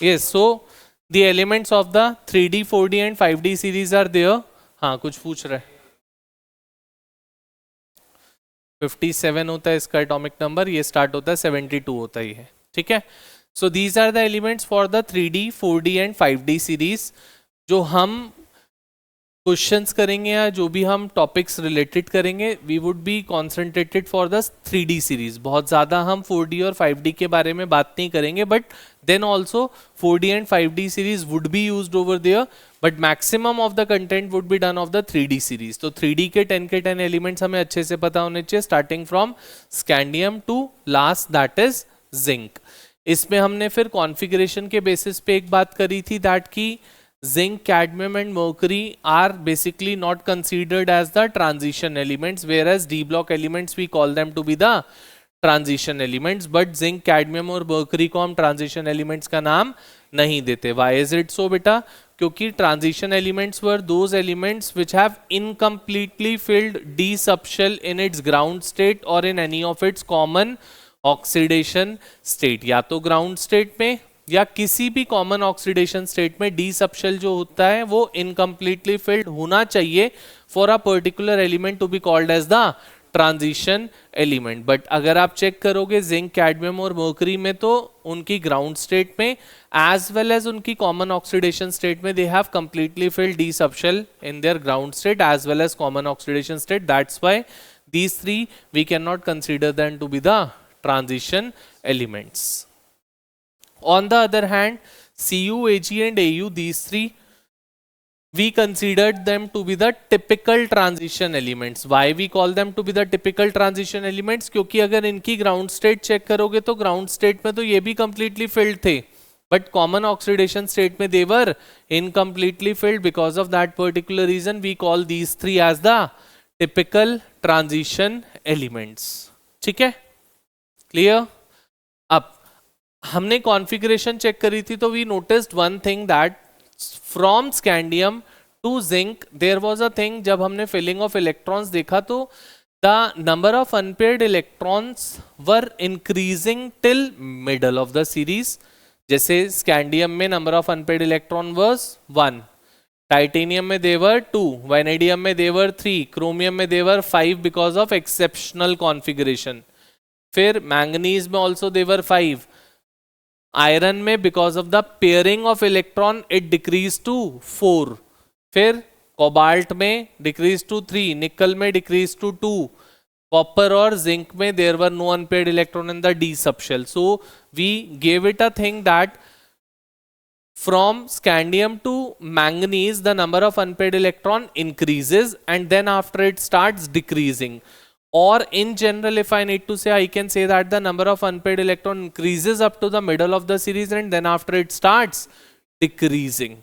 Yes, so the elements of the 3D, 4D and 5D series are there. हाँ कुछ पूछ रहे हैं. 57 होता है इसका एटॉमिक नंबर, ये स्टार्ट होता है 72 होता ही है. ठीक है. So these are the elements for the 3D, 4D and 5D series. जो हम क्वेश्चंस करेंगे या जो भी हम टॉपिक्स रिलेटेड करेंगे, we would be concentrated for the 3D series. बहुत ज़्यादा हम 4D और 5D के बारे में बात नहीं करेंगे, but then also 4D and 5D series would be used over there, but maximum of the content would be done of the 3D series. तो 3D के 10 एलिमेंट्स हमें अच्छे से पता होने चाहिए, starting from scandium to last that is zinc. इसमें हमने फिर कॉन्फ़िगरेशन के बेसिस पे एक बात करी थी, दैट की zinc, cadmium and mercury are basically not considered as the transition elements, whereas d block elements we call them to be the transition elements, but zinc, cadmium और mercury को हम transition elements का नाम नहीं देते. Why is it so बेटा? क्योंकि transition elements were those elements which have incompletely filled d subshell in its ground state or in any of its common oxidation state. या तो ground state में या किसी भी कॉमन ऑक्सीडेशन स्टेट में D subshell जो होता है वो इनकम्प्लीटली फिल्ड होना चाहिए for a particular element to be called as the transition element. But अगर आप चेक करोगे जिंक, कैडमियम और मर्करी में, तो उनकी ग्राउंड स्टेट में एज वेल एज उनकी कॉमन ऑक्सीडेशन स्टेट में they have completely filled D subshell in their ground state as well as common oxidation state. That's why these three we can not consider them to be the transition elements. On the other hand, Cu, Ag and Au, these three, we considered them to be the typical transition elements. Why we call them to be the typical transition elements? क्योंकि अगर इनकी ground state check करोगे तो ground state में तो ये भी completely filled थे, but common oxidation state में they were incompletely filled. Because of that particular reason we call these three as the typical transition elements. ठीक है? Clear? अब हमने कॉन्फ़िगरेशन चेक करी थी तो we noticed one thing, that from scandium to zinc there was a thing. जब हमने filling of electrons देखा तो the number of unpaired electrons were increasing till middle of the series. जैसे स्कैंडियम में number of unpaired electron was 1, titanium में there 2, vanadium में there 3, chromium में there 5 because of exceptional configuration. फिर manganese में also there 5, iron में because of the pairing of electron it decrease to 4, फिर cobalt में डिक्रीज टू 3, निकल में decrease to 2, copper और जिंक में there were no unpaired electron in the D subshell. So we gave it a thing that from scandium to manganese the number of unpaired electron increases and then after it starts decreasing. Or in general, if I need to say, I can say that the number of unpaired electron increases up to the middle of the series and then after it starts decreasing.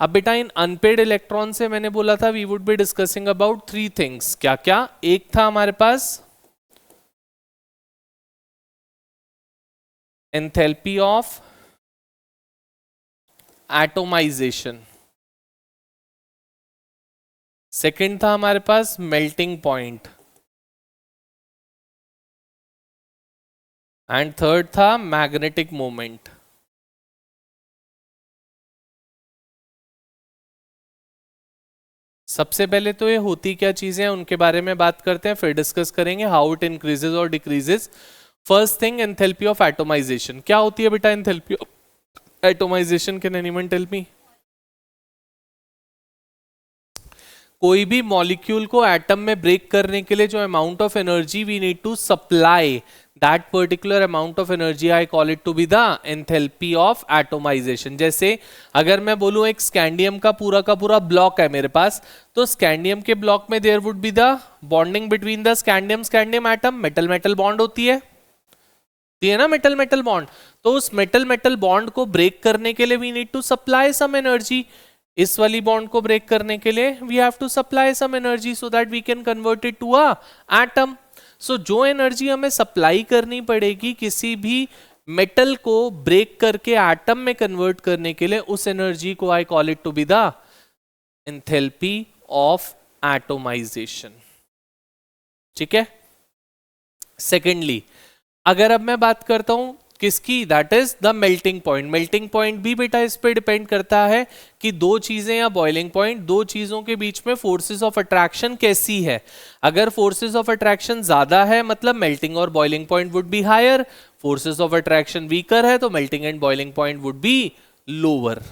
अब बेटा इन unpaired electron से मैंने बोला था we would be discussing about 3 things. क्या क्या? एक था हमारे पास एंथैल्पी ऑफ एटोमाइजेशन, सेकंड था हमारे पास मेल्टिंग पॉइंट, एंड थर्ड था मैग्नेटिक मोमेंट. सबसे पहले तो ये होती क्या चीजें हैं उनके बारे में बात करते हैं, फिर डिस्कस करेंगे हाउ इट इंक्रीजेस और decreases. First thing enthalpy of atomization. क्या होती है बेटा enthalpy of atomization? Can anyone tell me? कोई भी मॉलिक्यूल को एटम में ब्रेक करने के लिए जो amount of energy we need to supply, that particular amount of energy I call it to be the enthalpy of atomization. जैसे अगर मैं बोलूं एक स्कैंडियम का पूरा ब्लॉक है मेरे पास, तो स्कैंडियम के ब्लॉक में there would be the bonding between the scandium atom, metal bond होती है ना, मेटल बॉन्ड. तो उस मेटल बॉन्ड को ब्रेक करने के लिए we need to supply some energy. इस वाली बॉन्ड को ब्रेक करने के लिए we have to supply some energy so that we can convert it to a atom. सो जो एनर्जी हमें सप्लाई करनी पड़ेगी किसी भी मेटल को ब्रेक करके एटम में कन्वर्ट करने के लिए, उस एनर्जी को I call it to be the enthalpy of atomisation. ठीक है. सेकेंडली, अगर अब मैं बात करता हूं किसकी? That is the melting point. Melting point भी बेटा इस पे डिपेंड करता है कि दो चीजें या बॉइलिंग पॉइंट, दो चीजों के बीच में फोर्सेस ऑफ अट्रैक्शन कैसी है। अगर फोर्सेस ऑफ अट्रैक्शन ज्यादा है मतलब मेल्टिंग और boiling point would be higher, forces of attraction weaker है तो melting and boiling point would be lower.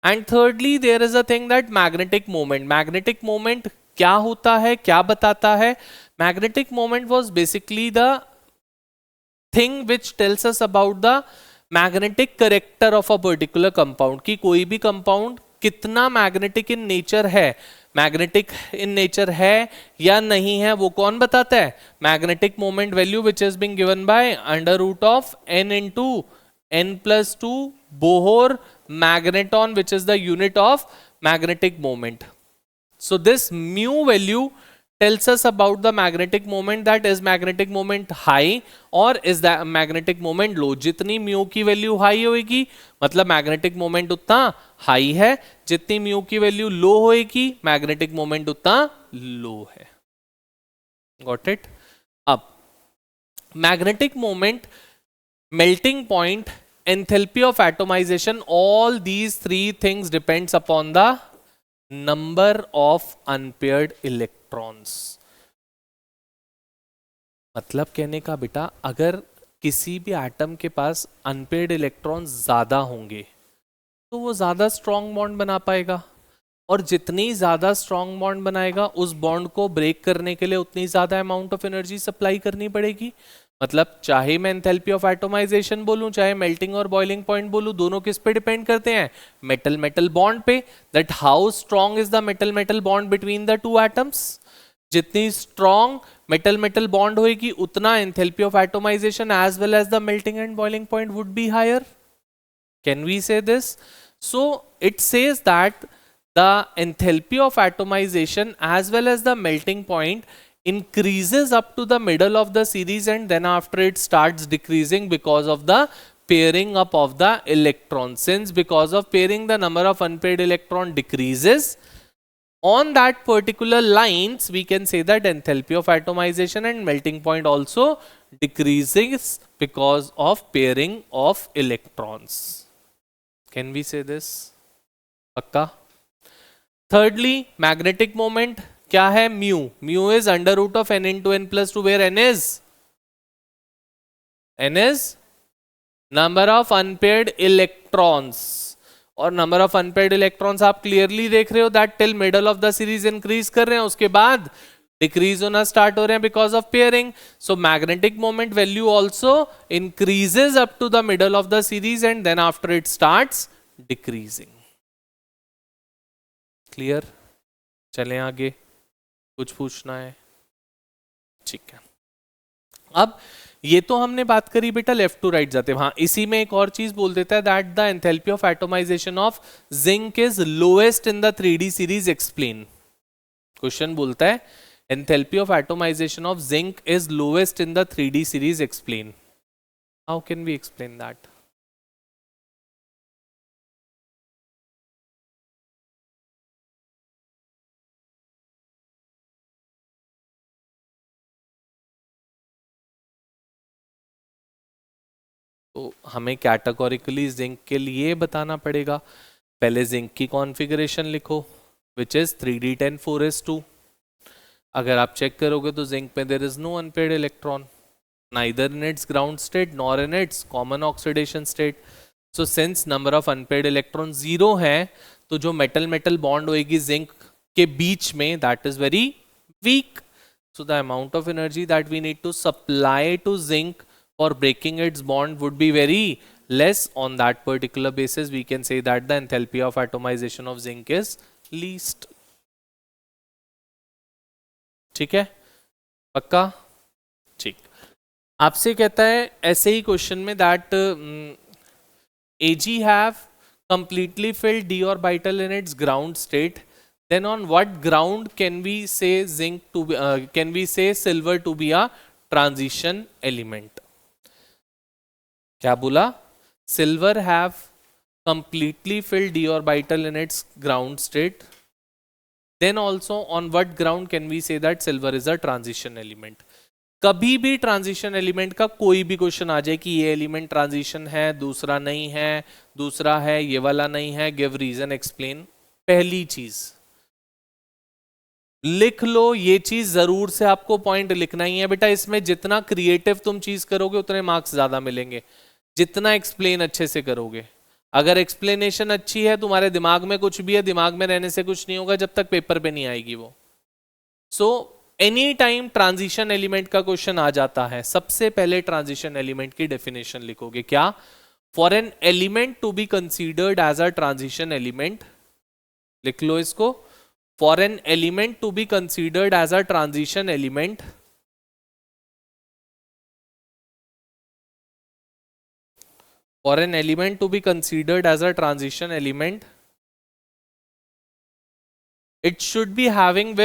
And thirdly there is a thing that magnetic moment। magnetic moment क्या होता है, क्या बताता है? magnetic moment was basically the thing which tells us about the magnetic character of a particular compound, कि कोई भी compound कितना magnetic in nature है, magnetic in nature है या नहीं है, वो कौन बताता है? magnetic moment value which is being given by under root of n into n plus 2 Bohr magneton, which is the unit of magnetic moment. So this mu value tells us about the magnetic moment, that is magnetic moment high or is the magnetic moment low। जितनी mu की value high होगी मतलब magnetic moment उतना high है, जितनी mu की value लो होगी magnetic moment उतना लो है। Got it? अब magnetic moment, melting point, enthalpy of atomization, all these three things depends upon the number of unpaired electrons। मतलब कहने का बेटा अगर किसी भी एटम के पास अनपेयर्ड इलेक्ट्रॉन्स ज्यादा होंगे तो वो ज्यादा स्ट्रॉन्ग बॉन्ड बना पाएगा, और जितनी ज्यादा स्ट्रॉन्ग बॉन्ड बनाएगा उस बॉन्ड को ब्रेक करने के लिए उतनी ज्यादा अमाउंट ऑफ एनर्जी सप्लाई करनी पड़ेगी। मतलब चाहे मैं एंथैल्पी ऑफ एटोमाइजेशन बोलूं चाहे मेल्टिंग और बॉइलिंग पॉइंट बोलूं, दोनों किस पे डिपेंड करते हैं? मेटल मेटल बॉन्ड पे, that how strong is the metal metal bond between the two atoms. जितनी स्ट्रॉन्ग मेटल मेटल बॉन्ड होगी उतना enthalpy of atomization as well as the melting and boiling point would be higher. Can we say this? So it says that the enthalpy of atomization as well as the melting point increases up to the middle of the series, and then after it starts decreasing because of the pairing up of the electrons. Since because of pairing the number of unpaired electron decreases on that particular lines, we can say that enthalpy of atomization and melting point also decreases because of pairing of electrons. Can we say this? Pakka? Thirdly, magnetic moment क्या है? mu। mu is under root of n into n plus 2 where n is number of unpaired electrons, और number of unpaired electrons आप clearly देख रहे हो that till middle of the series increase कर रहे हैं, उसके बाद decrease होना start हो रहे हैं because of pairing। so magnetic moment value also increases up to the middle of the series and then after it starts decreasing। Clear? चलें आगे, कुछ पूछना है? ठीक है। अब ये तो हमने बात करी बेटा लेफ्ट टू राइट जाते, हाँ इसी में एक और चीज बोल देता है that the enthalpy of atomisation of zinc is lowest in the 3D series, explain. Question बोलता है enthalpy of atomisation of zinc is lowest in the 3D series, explain. How can we explain that? तो हमें categorically zinc के लिए बताना पड़ेगा। पहले zinc की कॉन्फ़िगरेशन लिखो विच इज 3d10 4s2। अगर आप चेक करोगे तो जिंक में there is no unpaired electron, neither in its ground state nor in its common oxidation state. So since number of unpaired electron 0 है तो जो मेटल मेटल बॉन्ड होएगी zinc के बीच में that is very weak. So the amount of energy that we need to supply to zinc for breaking its bond would be very less। on that particular basis we can say that the enthalpy of atomization of zinc is least। ठीक है? पक्का? ठीक। आपसे कहता है ऐसे ही question में that Ag have completely filled d orbital in its ground state, then on what ground can we say zinc to be can we say silver to be a transition element? क्या बोला? Silver have completely field d orbital in its ground state, then also on what ground can we say that silver is a transition element? कभी भी transition element का कोई भी question आ जाए कि ये एलिमेंट ट्रांजिशन है, दूसरा नहीं है, दूसरा है, ये वाला नहीं है, गिव रीजन, एक्सप्लेन, पहली चीज लिख लो। ये चीज जरूर से आपको पॉइंट लिखना ही है बेटा। इसमें जितना क्रिएटिव तुम चीज करोगे उतने मार्क्स ज्यादा मिलेंगे, जितना एक्सप्लेन अच्छे से करोगे। अगर एक्सप्लेनेशन अच्छी है, तुम्हारे दिमाग में कुछ भी है, दिमाग में रहने से कुछ नहीं होगा जब तक पेपर पे नहीं आएगी वो। So any time transition element का क्वेश्चन आ जाता है, सबसे पहले ट्रांजिशन एलिमेंट की डेफिनेशन लिखोगे। क्या? For an element to be considered as a transition element, लिख लो इसको। For an element to be considered as a transition element, for an element to be considered as a transition element, it should be having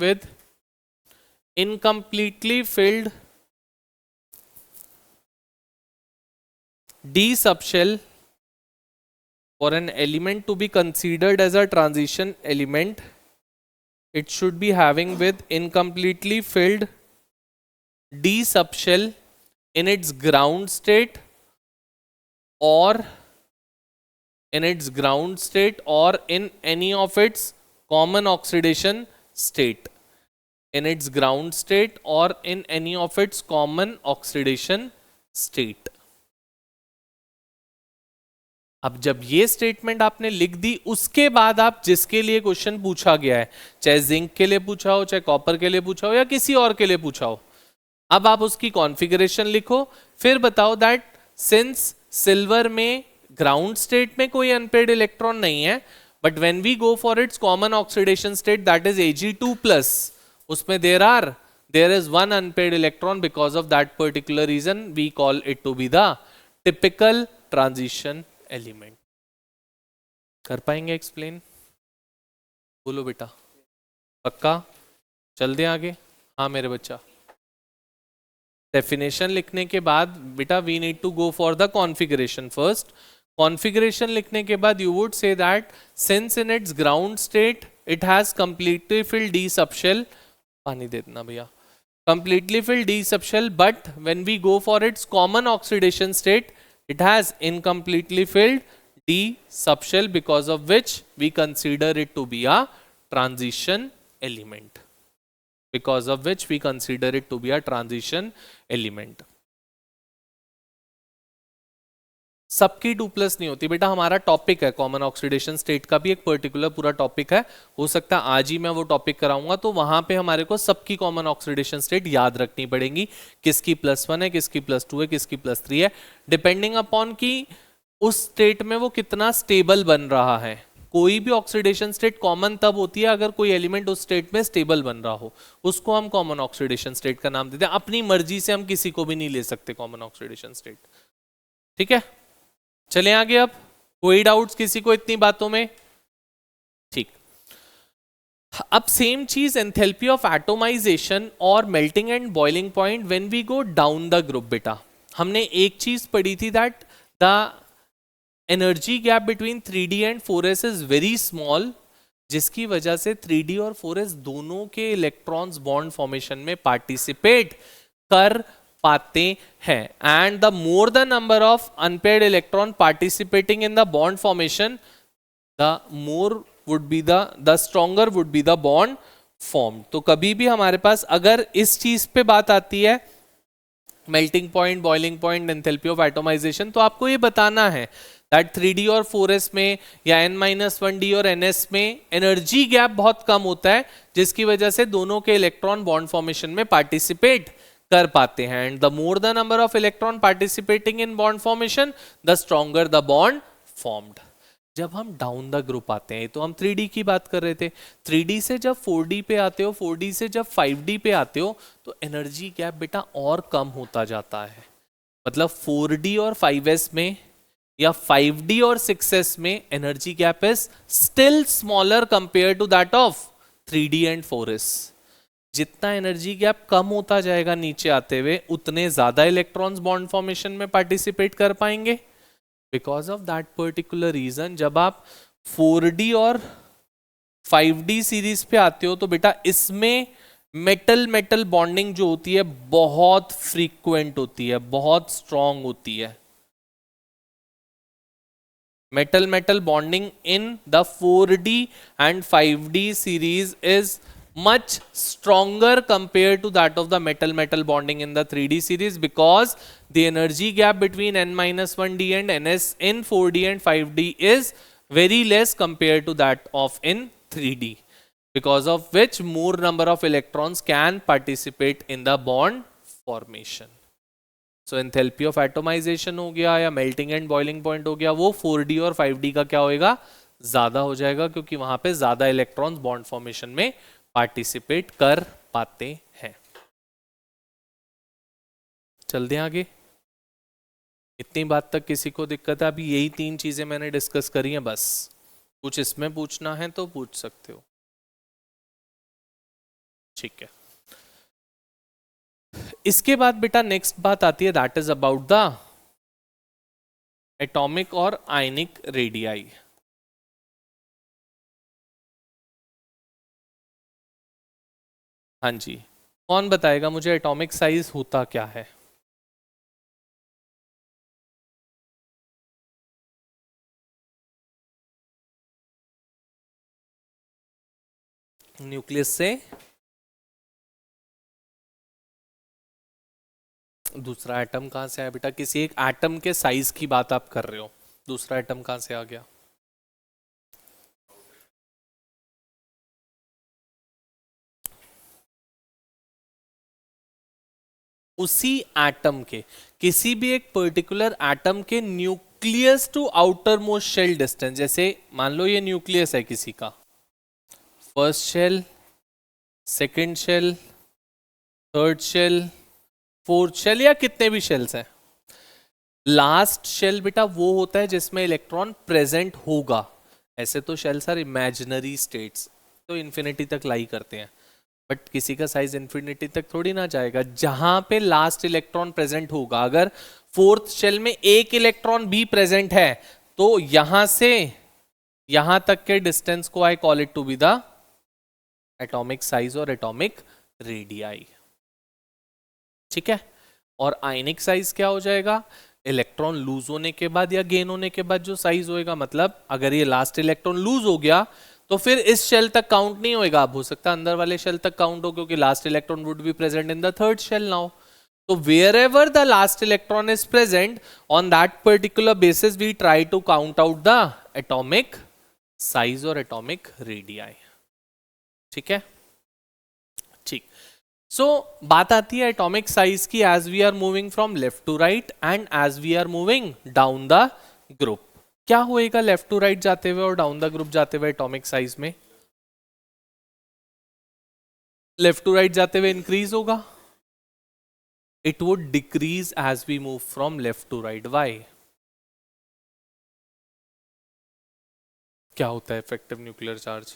with incompletely filled D subshell. For an element to be considered as a transition element, it should be having with incompletely filled D subshell in its ground state or in any of its common oxidation state. In its ground state or in any of its common oxidation state. अब जब ये statement आपने लिख दी, उसके बाद आप जिसके लिए क्वेश्चन पूछा गया है, चाहे जिंक के लिए पूछा हो, चाहे कॉपर के लिए पूछा हो, या किसी और के लिए पूछा हो, अब आप उसकी कॉन्फ़िगरेशन लिखो। फिर बताओ दैट सिंस सिल्वर में ग्राउंड स्टेट में कोई अनपेयर्ड इलेक्ट्रॉन नहीं है, but when we go for its common oxidation state that is Ag2+, उसमें there is one unpaired electron, because of that particular reason we call it to be the typical transition element. कर पाएंगे explain? बोलो बेटा, पक्का? चल दें आगे? हाँ मेरे बच्चा। डेफिनेशन लिखने के बाद बेटा we need to go for the configuration first. Configuration लिखने के बाद you would say that since in its ground state it has completely filled D subshell, पानी दे देना भैया, completely filled D subshell, but when we go for its common oxidation state, it has incompletely filled D subshell, because of which we consider it to be a transition element. Because of which we consider it to be a transition element. सबकी 2+ नहीं होती बेटा, हमारा topic है common oxidation state का भी एक particular पूरा टॉपिक है, हो सकता है आज ही मैं वो टॉपिक कराऊंगा, तो वहां पे हमारे को सबकी कॉमन ऑक्सीडेशन स्टेट याद रखनी पड़ेगी, किसकी +1 है, किसकी +2 है, किसकी +3 है, डिपेंडिंग अपॉन कि उस स्टेट में वो कितना स्टेबल बन रहा है। कोई भी ऑक्सीडेशन स्टेट कॉमन तब होती है अगर कोई एलिमेंट उस स्टेट में स्टेबल बन रहा हो, उसको हम कॉमन ऑक्सीडेशन स्टेट का नाम देते हैं। अपनी मर्जी से हम किसी को भी नहीं ले सकते कॉमन ऑक्सीडेशन स्टेट, ठीक है। चलें आगे। अब कोई डाउट्स किसी को इतनी बातों में? ठीक। अब सेम चीज एंथैल्पी ऑफ एटोमाइजेशन और melting and boiling point when we go down the group. बेटा हमने एक चीज पढ़ी थी that the energy gap between 3d and 4s is very small, जिसकी वजह से 3d और 4s दोनों के इलेक्ट्रॉन्स बॉन्ड फॉर्मेशन में पार्टिसिपेट कर पाते हैं, and the more the number of unpaired electron participating in the bond formation, the more would be the stronger would be the bond form. तो कभी भी हमारे पास अगर इस चीज पे बात आती है melting point, boiling point, enthalpy of atomisation, तो आपको ये बताना है दैट 3d और 4s में या n-1d और ns में एनर्जी गैप बहुत कम होता है, जिसकी वजह से दोनों के इलेक्ट्रॉन बॉन्ड फॉर्मेशन में पार्टिसिपेट कर पाते हैं, and the more the number of electron participating in bond formation the stronger the bond formed. जब हम डाउन द ग्रुप आते हैं, तो हम 3d की बात कर रहे थे, 3d से जब 4d पे आते हो, 4d से जब 5d पे आते हो, तो एनर्जी गैप बेटा और कम होता जाता है। मतलब 4d और 5s में या 5d और 6s में energy gap is still smaller compare to that of 3d and 4s। जितना एनर्जी गैप कम होता जाएगा नीचे आते हुए, उतने ज्यादा इलेक्ट्रॉन्स बॉन्ड फॉर्मेशन में पार्टिसिपेट कर पाएंगे। Because of that particular reason जब आप 4d और 5D सीरीज पे आते हो तो बेटा इसमें मेटल मेटल बॉन्डिंग जो होती है बहुत फ्रीक्वेंट होती है, बहुत स्ट्रांग होती है. Metal metal bonding in the 4D and 5D series is much stronger compared to that of the metal metal bonding in the 3D series, because the energy gap between n-1d and ns in 4D and 5D is very less compared to that of in 3D, because of which more number of electrons can participate in the bond formation. So enthalpy of atomisation हो गया या melting and boiling point हो गया, वो 4D और 5D का क्या होएगा, ज्यादा हो जाएगा, क्योंकि वहां पे ज्यादा इलेक्ट्रॉन्स बॉन्ड फॉर्मेशन में पार्टिसिपेट कर पाते हैं. चलते हैं आगे. इतनी बात तक किसी को दिक्कत है? अभी यही 3 चीजें मैंने डिस्कस करी हैं बस. कुछ इसमें पूछना है तो पूछ सकते हो. ठीक है. इसके बाद बेटा नेक्स्ट बात आती है, that is about the atomic और आयनिक रेडियाई. हाँ जी, कौन बताएगा मुझे एटॉमिक साइज होता क्या है? न्यूक्लियस से दूसरा एटम कहां से आया बेटा? किसी एक एटम के साइज की बात आप कर रहे हो, दूसरा एटम कहां से आ गया? उसी एटम के, किसी भी एक पर्टिकुलर एटम के nucleus to outer most shell distance. जैसे मान लो ये न्यूक्लियस है किसी का, first shell, second shell, third shell, fourth shell, या कितने भी शेल्स हैं. लास्ट शेल बेटा वो होता है जिसमें इलेक्ट्रॉन प्रेजेंट होगा. ऐसे तो शेल्स आर इमेजिनरी स्टेट्स, तो इन्फिनिटी तक लाई करते हैं, बट किसी का साइज इन्फिनिटी तक थोड़ी ना जाएगा. जहां पे लास्ट इलेक्ट्रॉन प्रेजेंट होगा, अगर फोर्थ शेल में एक इलेक्ट्रॉन भी प्रेजेंट है तो यहां से यहां तक के डिस्टेंस को I call it to be the atomic size और एटॉमिक रेडियाई. ठीक है. और आयनिक साइज क्या हो जाएगा? इलेक्ट्रॉन लूज होने के बाद या गेन होने के बाद जो साइज होएगा. मतलब अगर ये लास्ट इलेक्ट्रॉन लूज हो गया तो फिर इस शेल तक काउंट नहीं होएगा. अब हो सकता है अंदर वाले शेल तक काउंट हो, क्योंकि last electron would be present in the third shell now. तो wherever the last electron is present, on that particular basis we try to count out the atomic size or atomic radii. ठीक है. ठीक. सो बात आती है atomic size की, as we are moving from left to right and as we are moving down the group. क्या होएगा left to right जाते हुए और डाउन द ग्रुप जाते हुए एटॉमिक साइज में? लेफ्ट टू राइट जाते हुए इंक्रीज होगा. It would decrease as we move from left to right. Why? क्या होता है effective nuclear charge?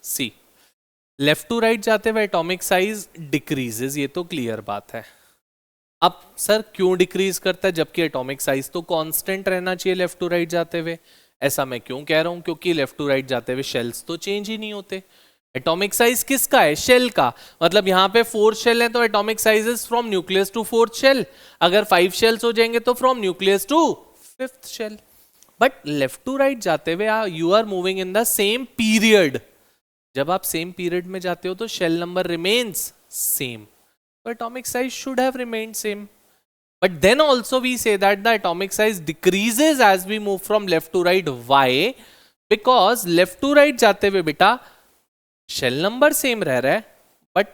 C. Left to right जाते हुए एटॉमिक साइज डिक्रीजेस, ये तो क्लियर बात है. अब सर क्यों डिक्रीज करता है जबकि एटॉमिक साइज तो कांस्टेंट रहना चाहिए लेफ्ट टू राइट जाते हुए? ऐसा मैं क्यों कह रहा हूं? क्योंकि लेफ्ट टू राइट जाते हुए शेल्स तो चेंज ही नहीं होते. एटॉमिक साइज किसका है? शेल का. मतलब यहां पे 4 शेल है तो atomic size is from nucleus to 4th shell. अगर 5 शेल्स हो जाएंगे तो from nucleus to 5th shell. But left to right जाते हुए you are moving in the same period. जब आप सेम पीरियड में जाते हो तो शेल नंबर रिमेन्स सेम, तो atomic size should have remained same. But then also we say that the atomic size decreases as we move from left to right. Why? Because left to right जाते हुए बेटा shell number same रह रहा है, but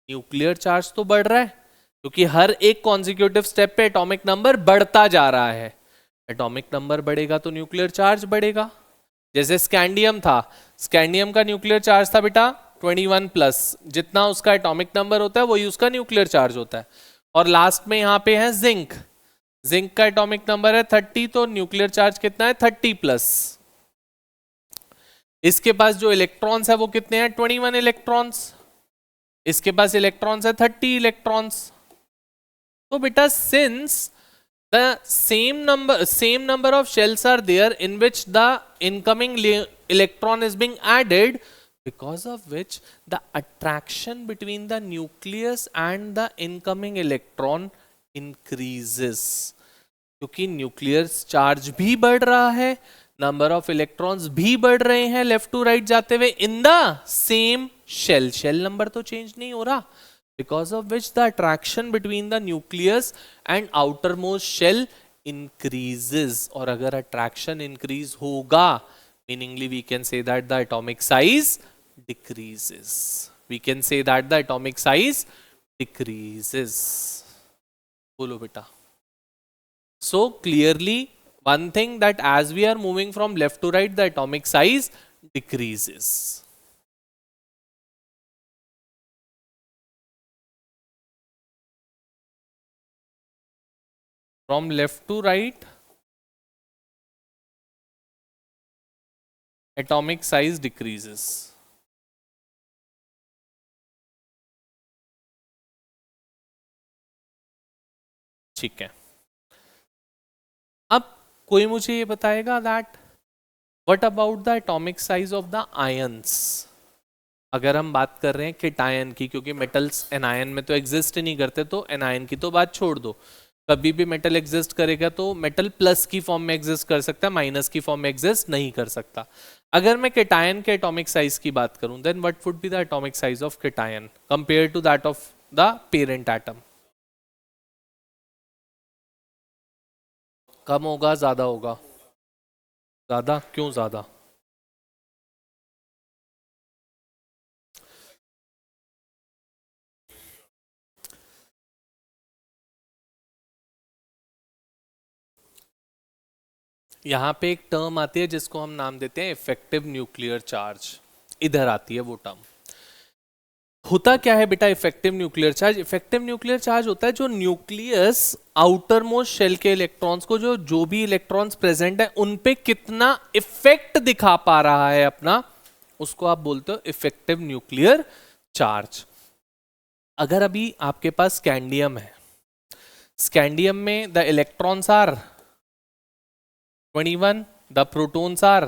nuclear charge तो बढ़ रहा है, क्योंकि हर एक कॉन्जिक्यूटिव स्टेप पे एटॉमिक नंबर बढ़ता जा रहा है. एटॉमिक नंबर बढ़ेगा तो न्यूक्लियर चार्ज बढ़ेगा. जैसे स्कैंडियम था, स्कैंडियम का न्यूक्लियर चार्ज था बेटा 21+. जितना उसका एटॉमिक नंबर होता है वही उसका न्यूक्लियर चार्ज होता है. और लास्ट में यहां पे है जिंक. जिंक का एटॉमिक नंबर है 30, तो न्यूक्लियर चार्ज कितना है? 30+. इसके पास जो इलेक्ट्रॉन्स है वो कितने हैं? 21 इलेक्ट्रॉन्स. इसके पास इलेक्ट्रॉन्स है 30 इलेक्ट्रॉन्स. तो बेटा since the same number of shells are there in which the incoming electron is being added, because of which the attraction between the nucleus and the incoming electron increases, क्योंकि nucleus charge भी बढ़ रहा है, number of electrons भी बढ़ रहे हैं left to right जाते हुए in the same shell, shell number तो चेंज नहीं हो रहा, because of which the attraction between the nucleus and outermost shell increases. और अगर attraction increase होगा, meaningly we can say that the atomic size decreases. We can say that the atomic size decreases. बोलो बेटा. So clearly one thing that as we are moving from left to right, the atomic size decreases. From left to right, atomic size decreases. ठीक है. अब कोई मुझे ये बताएगा that what about the atomic size of the ions. अगर हम बात कर रहे हैं केटायन की, क्योंकि मेटल्स एनायन में तो एग्जिस्ट ही नहीं करते, तो एनायन की तो बात छोड़ दो. कभी भी मेटल एग्जिस्ट करेगा तो मेटल प्लस की फॉर्म में एग्जिस्ट कर सकता है, माइनस की फॉर्म में एग्जिस्ट नहीं कर सकता. अगर मैं केटायन के एटॉमिक साइज की बात करूं, then what would be the atomic size of cation compare to that of the parent atom. कम होगा, ज्यादा होगा? ज्यादा. क्यों ज्यादा? यहाँ पे एक टर्म आती है जिसको हम नाम देते हैं इफेक्टिव न्यूक्लियर चार्ज. इधर आती है वो टर्म. होता क्या है बेटा effective nuclear charge? Effective nuclear charge होता है जो न्यूक्लियस आउटर मोस्ट शेल के इलेक्ट्रॉन्स को, जो भी इलेक्ट्रॉन्स प्रेजेंट है उन पे कितना इफेक्ट दिखा पा रहा है अपना, उसको आप बोलते हो इफेक्टिव न्यूक्लियर चार्ज. अगर अभी आपके पास स्कैंडियम है, स्कैंडियम में the electrons are 21, the protons are,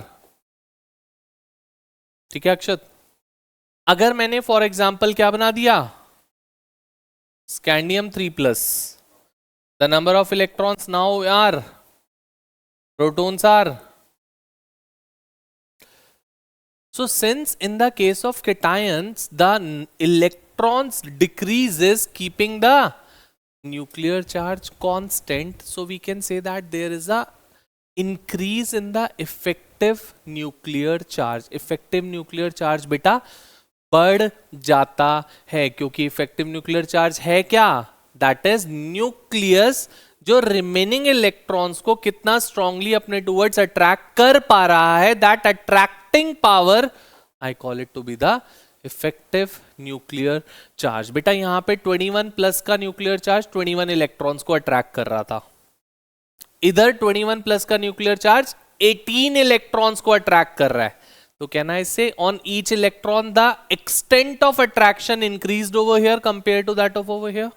ठीक है अक्षत. अगर मैंने फॉर एग्जाम्पल क्या बना दिया, scandium 3+, the number of electrons now are, protons are. So since in the case of cations the electrons decreases keeping the nuclear charge constant, so we can say that there is a increase in the effective nuclear charge. Effective nuclear charge बेटा बढ़ जाता है, क्योंकि effective nuclear charge है क्या? That is nucleus जो remaining electrons को कितना स्ट्रांगली अपने टूवर्ड्स अट्रैक्ट कर पा रहा है, that attracting power I call it to be the effective nuclear charge. बेटा यहां पे 21+ का न्यूक्लियर चार्ज 21 इलेक्ट्रॉन्स को अट्रैक्ट कर रहा था, इधर 21+ का न्यूक्लियर चार्ज 18 इलेक्ट्रॉन्स को अट्रैक्ट कर रहा है. तो कहना है इससे on each electron the extent of attraction increased over here compare to that of over here.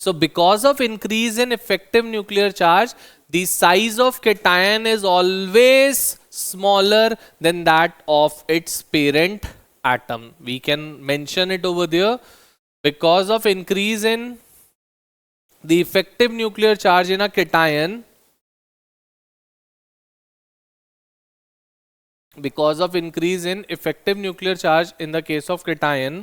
So because of increase in effective nuclear charge, the size of cation is always smaller than that of its parent atom. We can mention it over there. Because of increase in the effective nuclear charge in a cation, because of increase in effective nuclear charge in the case of cation,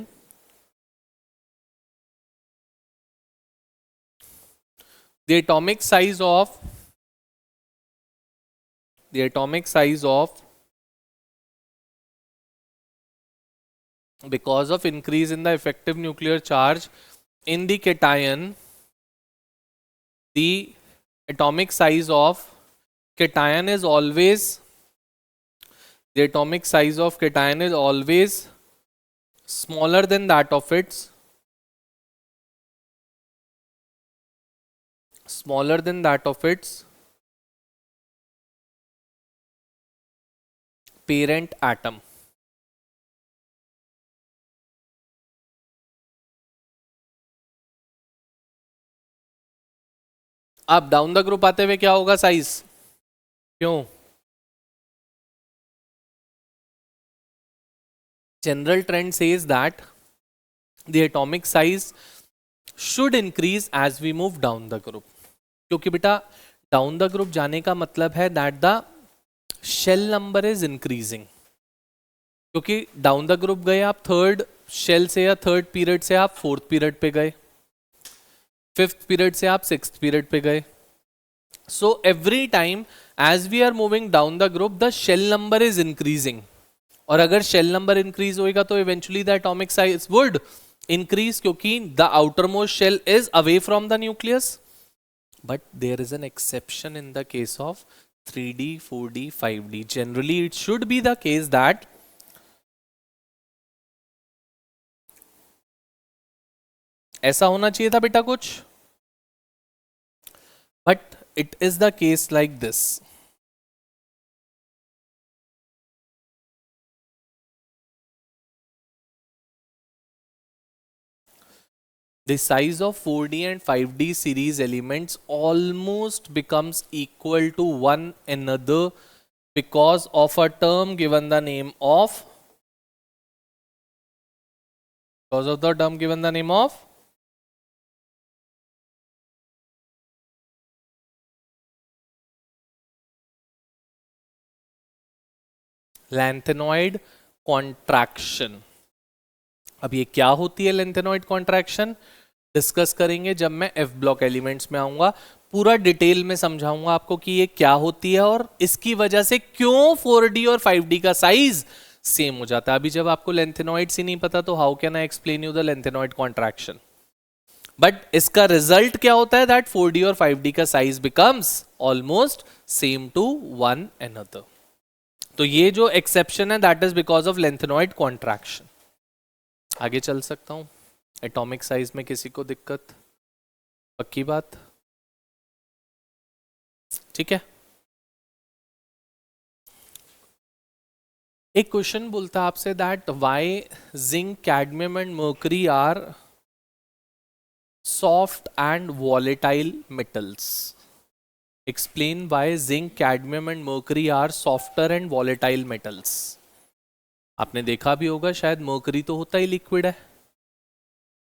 the atomic size of because of increase in the effective nuclear charge in the cation, the atomic size of cation is always smaller than that of its parent atom. अब down the group आते हुए क्या होगा size, क्यों? General trend says that the atomic size should increase as we move down the group, क्योंकि बेटा down the group जाने का मतलब है that the shell number is increasing, क्योंकि डाउन द ग्रुप गए आप थर्ड शेल से या थर्ड पीरियड से आप फोर्थ पीरियड पे गए, फिफ्थ पीरियड से आप सिक्स्थ पीरियड पे गए. So every time as we are moving down the group the shell number is increasing, और अगर शेल नंबर इंक्रीज होएगा तो eventually the atomic size would increase, क्योंकि the outer most shell is away from the nucleus. But there is an exception in the case of 3D 4D 5D. generally it should be the case that ऐसा होना चाहिए था बेटा कुछ, but it is the case like this. The size of 4D and 5D series elements almost becomes equal to one another because of a term given the name of, because of the term given the name of lengthenoid contraction. अब ये क्या होती है lengthenoid contraction, discuss करेंगे जब मैं F block elements में आऊंगा. पूरा डिटेल में समझाऊंगा आपको कि ये क्या होती है और इसकी वजह से क्यों 4D और 5D का साइज सेम हो जाता है. अभी जब आपको लेंथेनॉइड्स ही नहीं पता तो how can I explain you the lanthanoid contraction. But इसका रिजल्ट क्या होता है, दैट 4D और 5D का size becomes almost same to one another. तो ये जो एक्सेप्शन है that is because of lanthanoid contraction. आगे चल सकता हूं. एटॉमिक साइज में किसी को दिक्कत? पक्की बात, ठीक है. एक क्वेश्चन बोलता है आपसे that why zinc cadmium and mercury are soft and volatile metals. Explain why zinc cadmium and mercury are softer and volatile metals. आपने देखा भी होगा शायद, मर्करी तो होता ही लिक्विड है,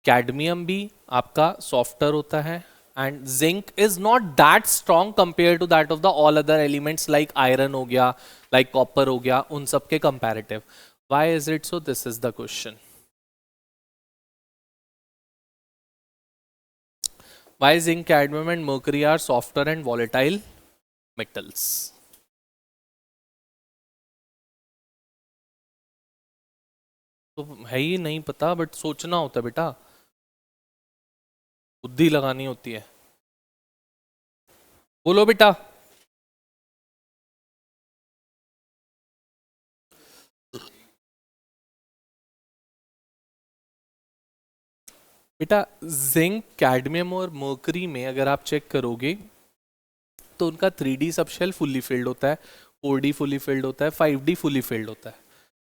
कैडमियम भी आपका सॉफ्टर होता है, and zinc is not that strong compare to that of the all other elements like iron हो गया, लाइक कॉपर हो गया, उन सब के comparative. Why is it so? This is the question. Why zinc cadmium and mercury are softer and volatile metals? तो है ही नहीं पता, बट सोचना होता है बेटा, बुद्धि लगानी होती है. बोलो बेटा. बेटा जिंक कैडमियम और मर्करी में अगर आप चेक करोगे तो उनका 3D सबशेल फुल्ली फिल्ड होता है, 4D फुल्ली फिल्ड होता है, 5D फुल्ली फिल्ड होता है.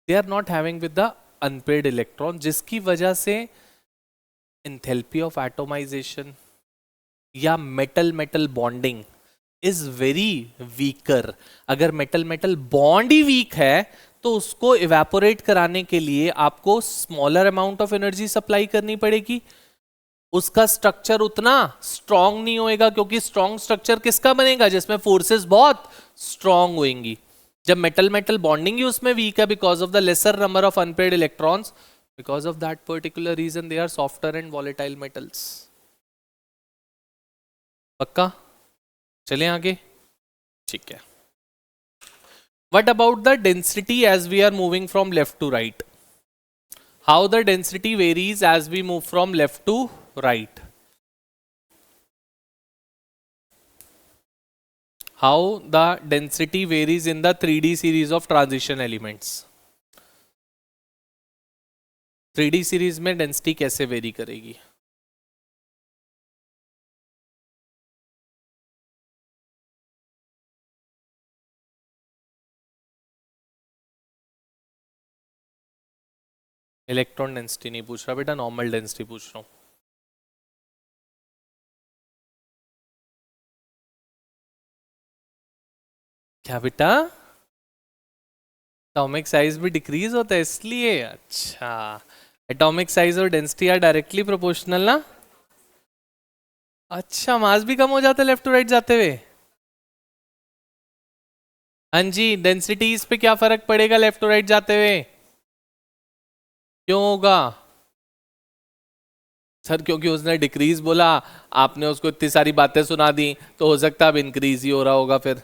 They are not having with the unpaired electron, जिसकी वजह से एंथैल्पी ऑफ एटोमाइजेशन या metal metal bonding is very weaker. अगर मेटल मेटल बॉन्ड ही वीक है तो उसको इवेपोरेट कराने के लिए आपको smaller amount of energy supply करनी पड़ेगी. उसका स्ट्रक्चर उतना स्ट्रांग नहीं होएगा, क्योंकि स्ट्रांग स्ट्रक्चर किसका बनेगा, जिसमें फोर्सेस बहुत स्ट्रांग होंगी. जब मेटल मेटल बॉन्डिंग ही उसमें वीक है because of the lesser number of unpaired electrons, because of that particular reason they are softer and volatile metals. पक्का? चलें आगे. ठीक है. What about the density as we are moving from left to right? How the density varies as we move from left to right? How the density varies in the 3D series of transition elements? 3D series में density कैसे very करेगी? Electron density नहीं पूछ रहा बेटा, normal density पूछ रहा हूँ. क्या बेटा? एटॉमिक साइज भी डिक्रीज होता है इसलिए? अच्छा, एटॉमिक साइज और डेंसिटी आर डायरेक्टली प्रोपोर्शनल ना? अच्छा, मास भी कम हो जाता है लेफ्ट टू राइट जाते हुए? हाँ जी, डेंसिटी इस पे क्या फर्क पड़ेगा लेफ्ट टू राइट जाते हुए? क्यों होगा सर? क्योंकि उसने डिक्रीज बोला, आपने उसको इतनी सारी बातें सुना दी, तो हो सकता है अब इंक्रीज ही हो रहा होगा फिर।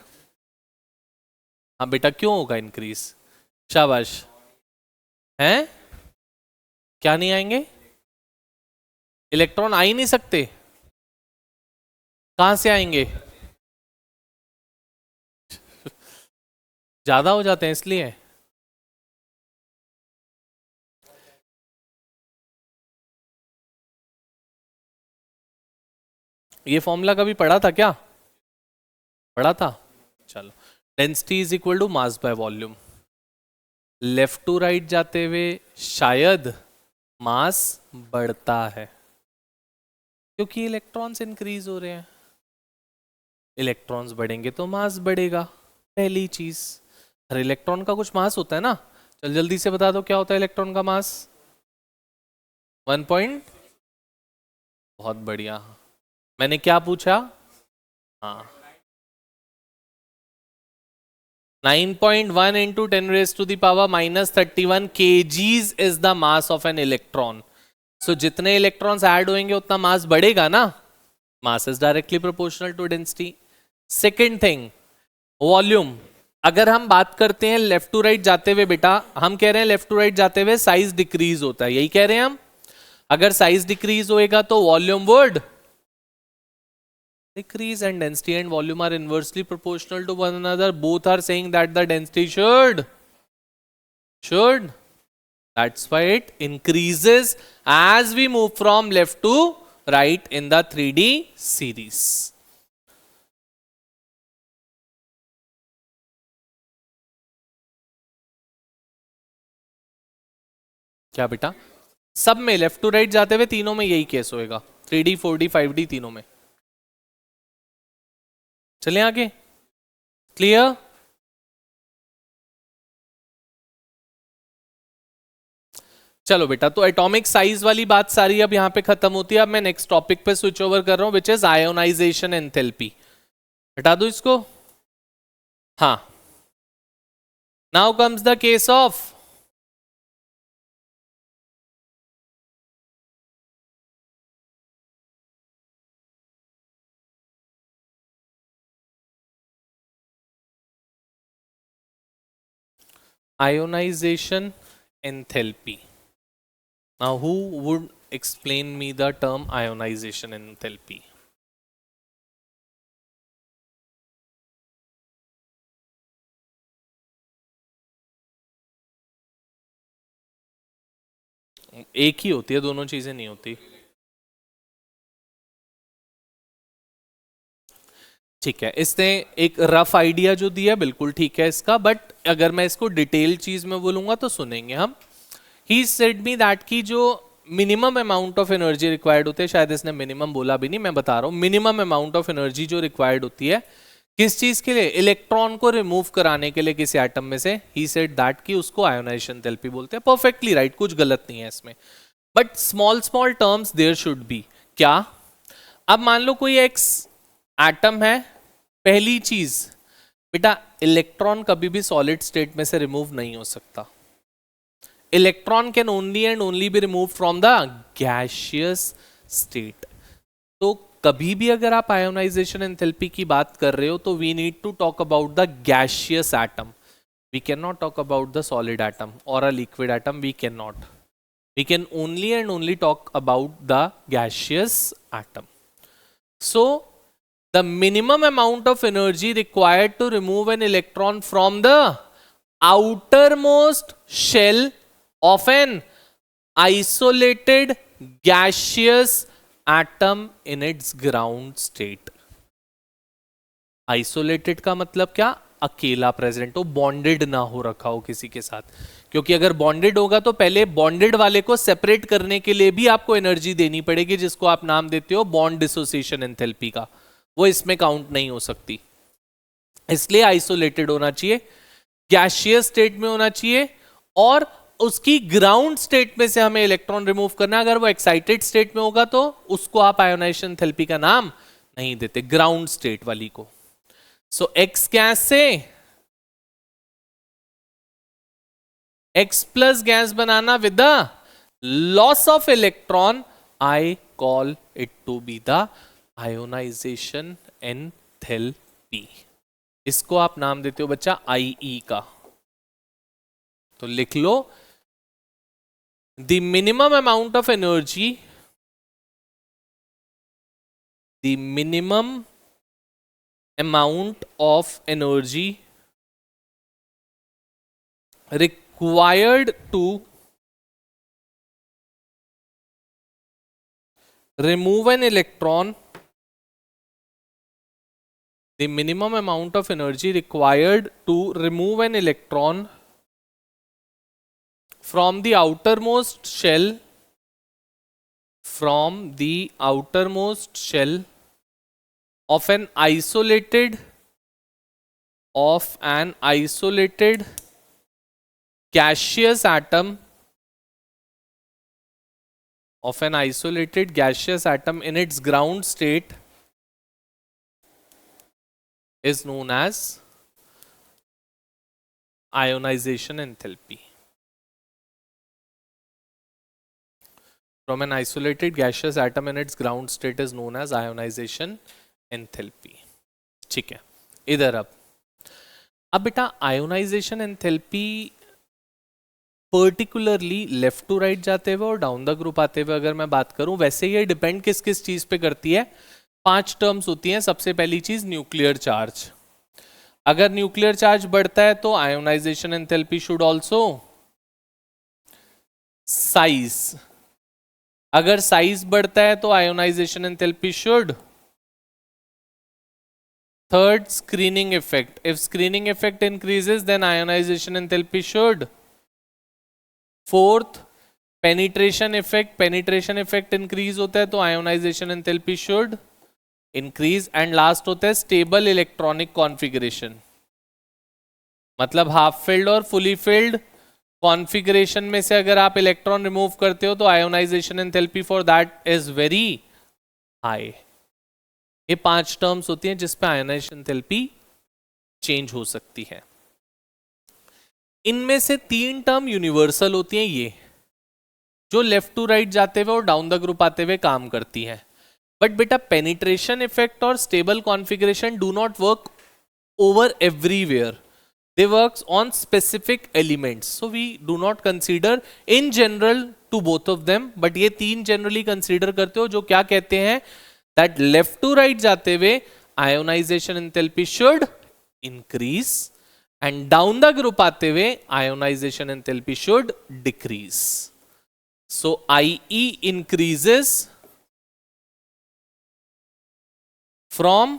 हाँ बेटा, क्यों होगा इंक्रीज? शाबाश। हैं? क्या नहीं आएंगे? इलेक्ट्रॉन आ ही नहीं सकते? कहां से आएंगे? ज्यादा हो जाते हैं इसलिए? ये फॉर्मूला कभी पढ़ा था क्या? पढ़ा था? चलो, density is equal to mass by volume. Left to right जाते हुए शायद मास बढ़ता है क्योंकि इलेक्ट्रॉन्स इंक्रीज हो रहे हैं। इलेक्ट्रॉन्स बढ़ेंगे तो मास बढ़ेगा, पहली चीज। हर इलेक्ट्रॉन का कुछ मास होता है ना? चल जल्दी से बता दो क्या होता है इलेक्ट्रॉन का मास? 1 पॉइंट। बहुत बढ़िया। मैंने क्या पूछा? हाँ, 9.1 into 10 raised to the power minus 31 kgs is the mass of an electron. So जितने इलेक्ट्रॉन्स ऐड होंगे उतना मास बढ़ेगा ना? Mass is directly proportional to density. Second thing, volume. अगर हम बात करते हैं लेफ्ट टू राइट जाते हुए, बेटा हम कह रहे हैं लेफ्ट टू राइट जाते हुए साइज डिक्रीज होता है, यही कह रहे हैं हम। अगर साइज डिक्रीज होएगा तो volume would decrease, and density and volume are inversely proportional to one another. Both are saying that the density should that's why it increases as we move from left to right in the 3D series. क्या बेटा? सब में left to right जाते हुए तीनों में यही case होएगा, 3D 4D 5D तीनों में। चलें आगे, क्लियर? चलो बेटा, तो एटॉमिक साइज वाली बात सारी अब यहां पे खत्म होती है। अब मैं नेक्स्ट टॉपिक पे स्विच ओवर कर रहा हूं, विच इज आयोनाइजेशन एंथैल्पी। हटा दो इसको। हाँ, now comes the case of ionization enthalpy. Now, who would explain me the term ionization enthalpy? एक ही होती है, दोनों चीजें नहीं होती। ठीक है, इसने एक रफ आइडिया जो दिया बिल्कुल ठीक है इसका, बट अगर मैं इसको डिटेल चीज में बोलूंगा तो सुनेंगे हम। ही सेड मी दैट की जो minimum amount of energy required होती है, शायद इसने मिनिमम बोला भी नहीं, मैं बता रहा हूँ, मिनिमम अमाउंट ऑफ एनर्जी जो रिक्वायर्ड होती है किस चीज के लिए? इलेक्ट्रॉन को रिमूव कराने के लिए किसी एटम में से। ही सेड दैट की उसको आयोनाइजेशन एंथैल्पी बोलते हैं। परफेक्टली राइट, कुछ गलत नहीं है इसमें, but small small terms there should be. क्या? अब मान लो कोई एक एटम है, पहली चीज बेटा इलेक्ट्रॉन कभी भी सॉलिड स्टेट में से रिमूव नहीं हो सकता। Electron can only and only be remove from the gaseous state. तो कभी भी अगर आप आयोनाइजेशन एंथैल्पी की बात कर रहे हो तो we need to talk about the gaseous atom. We can not talk about the solid atom or a liquid atom, we can not. We can only and only talk about the gaseous atom. So, the minimum amount of energy required to remove an electron from the outermost shell of an isolated gaseous atom in its ground state. Isolated का मतलब क्या? अकेला present हो, bonded ना हो रखा हो किसी के साथ। क्योंकि अगर बॉन्डेड होगा तो पहले बॉन्डेड वाले को सेपरेट करने के लिए भी आपको एनर्जी देनी पड़ेगी, जिसको आप नाम देते हो बॉन्ड डिसोसिएशन एंथैल्पी का। वो इसमें काउंट नहीं हो सकती। इसलिए आइसोलेटेड होना चाहिए, गैसियस स्टेट में होना चाहिए, और उसकी ग्राउंड स्टेट में से हमें इलेक्ट्रॉन रिमूव करना है। अगर वो एक्साइटेड स्टेट में होगा तो उसको आप आयोनाइजेशन एंथैल्पी का नाम नहीं देते, ग्राउंड स्टेट वाली को। सो एक्स गैस से एक्स प्लस गैस बनाना with the loss of electron, I call it to be the ionisation enthalpy. इसको आप नाम देते हो बच्चा आईई का। तो लिख लो, the minimum amount of energy, the minimum amount of energy required to remove an electron, the minimum amount of energy required to remove an electron from the outermost shell, from the outermost shell of an isolated gaseous atom, of an isolated gaseous atom in its ground state is known as ionization enthalpy. From an isolated gaseous atom in its ground state is known as ionization enthalpy. ठीक है, इधर अब बेटा ionisation enthalpy particularly left to right जाते हुए और down the group आते हुए अगर मैं बात करूं, वैसे ये डिपेंड किस किस चीज पे करती है। 5 टर्म्स होती हैं। सबसे पहली चीज न्यूक्लियर चार्ज। अगर न्यूक्लियर चार्ज बढ़ता है तो ionisation enthalpy should also size. अगर साइज बढ़ता है तो ionisation enthalpy should. Third, screening effect. If screening effect increases, then ionization enthalpy should. Fourth, penetration effect. Penetration effect increase होता है तो ionization enthalpy should increase. And last होता है stable electronic configuration. मतलब half filled और fully filled configuration में से अगर आप इलेक्ट्रॉन रिमूव करते हो तो ionization enthalpy for that is very high. ये 5 टर्म्स होती हैं जिसपे आयोनाइजेशन एंथैल्पी चेंज हो सकती है। इनमें से 3 टर्म यूनिवर्सल होती हैं, ये जो लेफ्ट टू राइट जाते हुए और डाउन द ग्रुप आते हुए काम करती हैं। बट बेटा पेनिट्रेशन इफेक्ट और stable configuration do not work over everywhere, they works on specific elements. So we do not consider in general to both of them, but ये 3 जनरली कंसीडर करते हो जो क्या कहते हैं that left to right जाते हुए ionization enthalpy should increase and down the group आते हुए ionization enthalpy should decrease. So IE increases from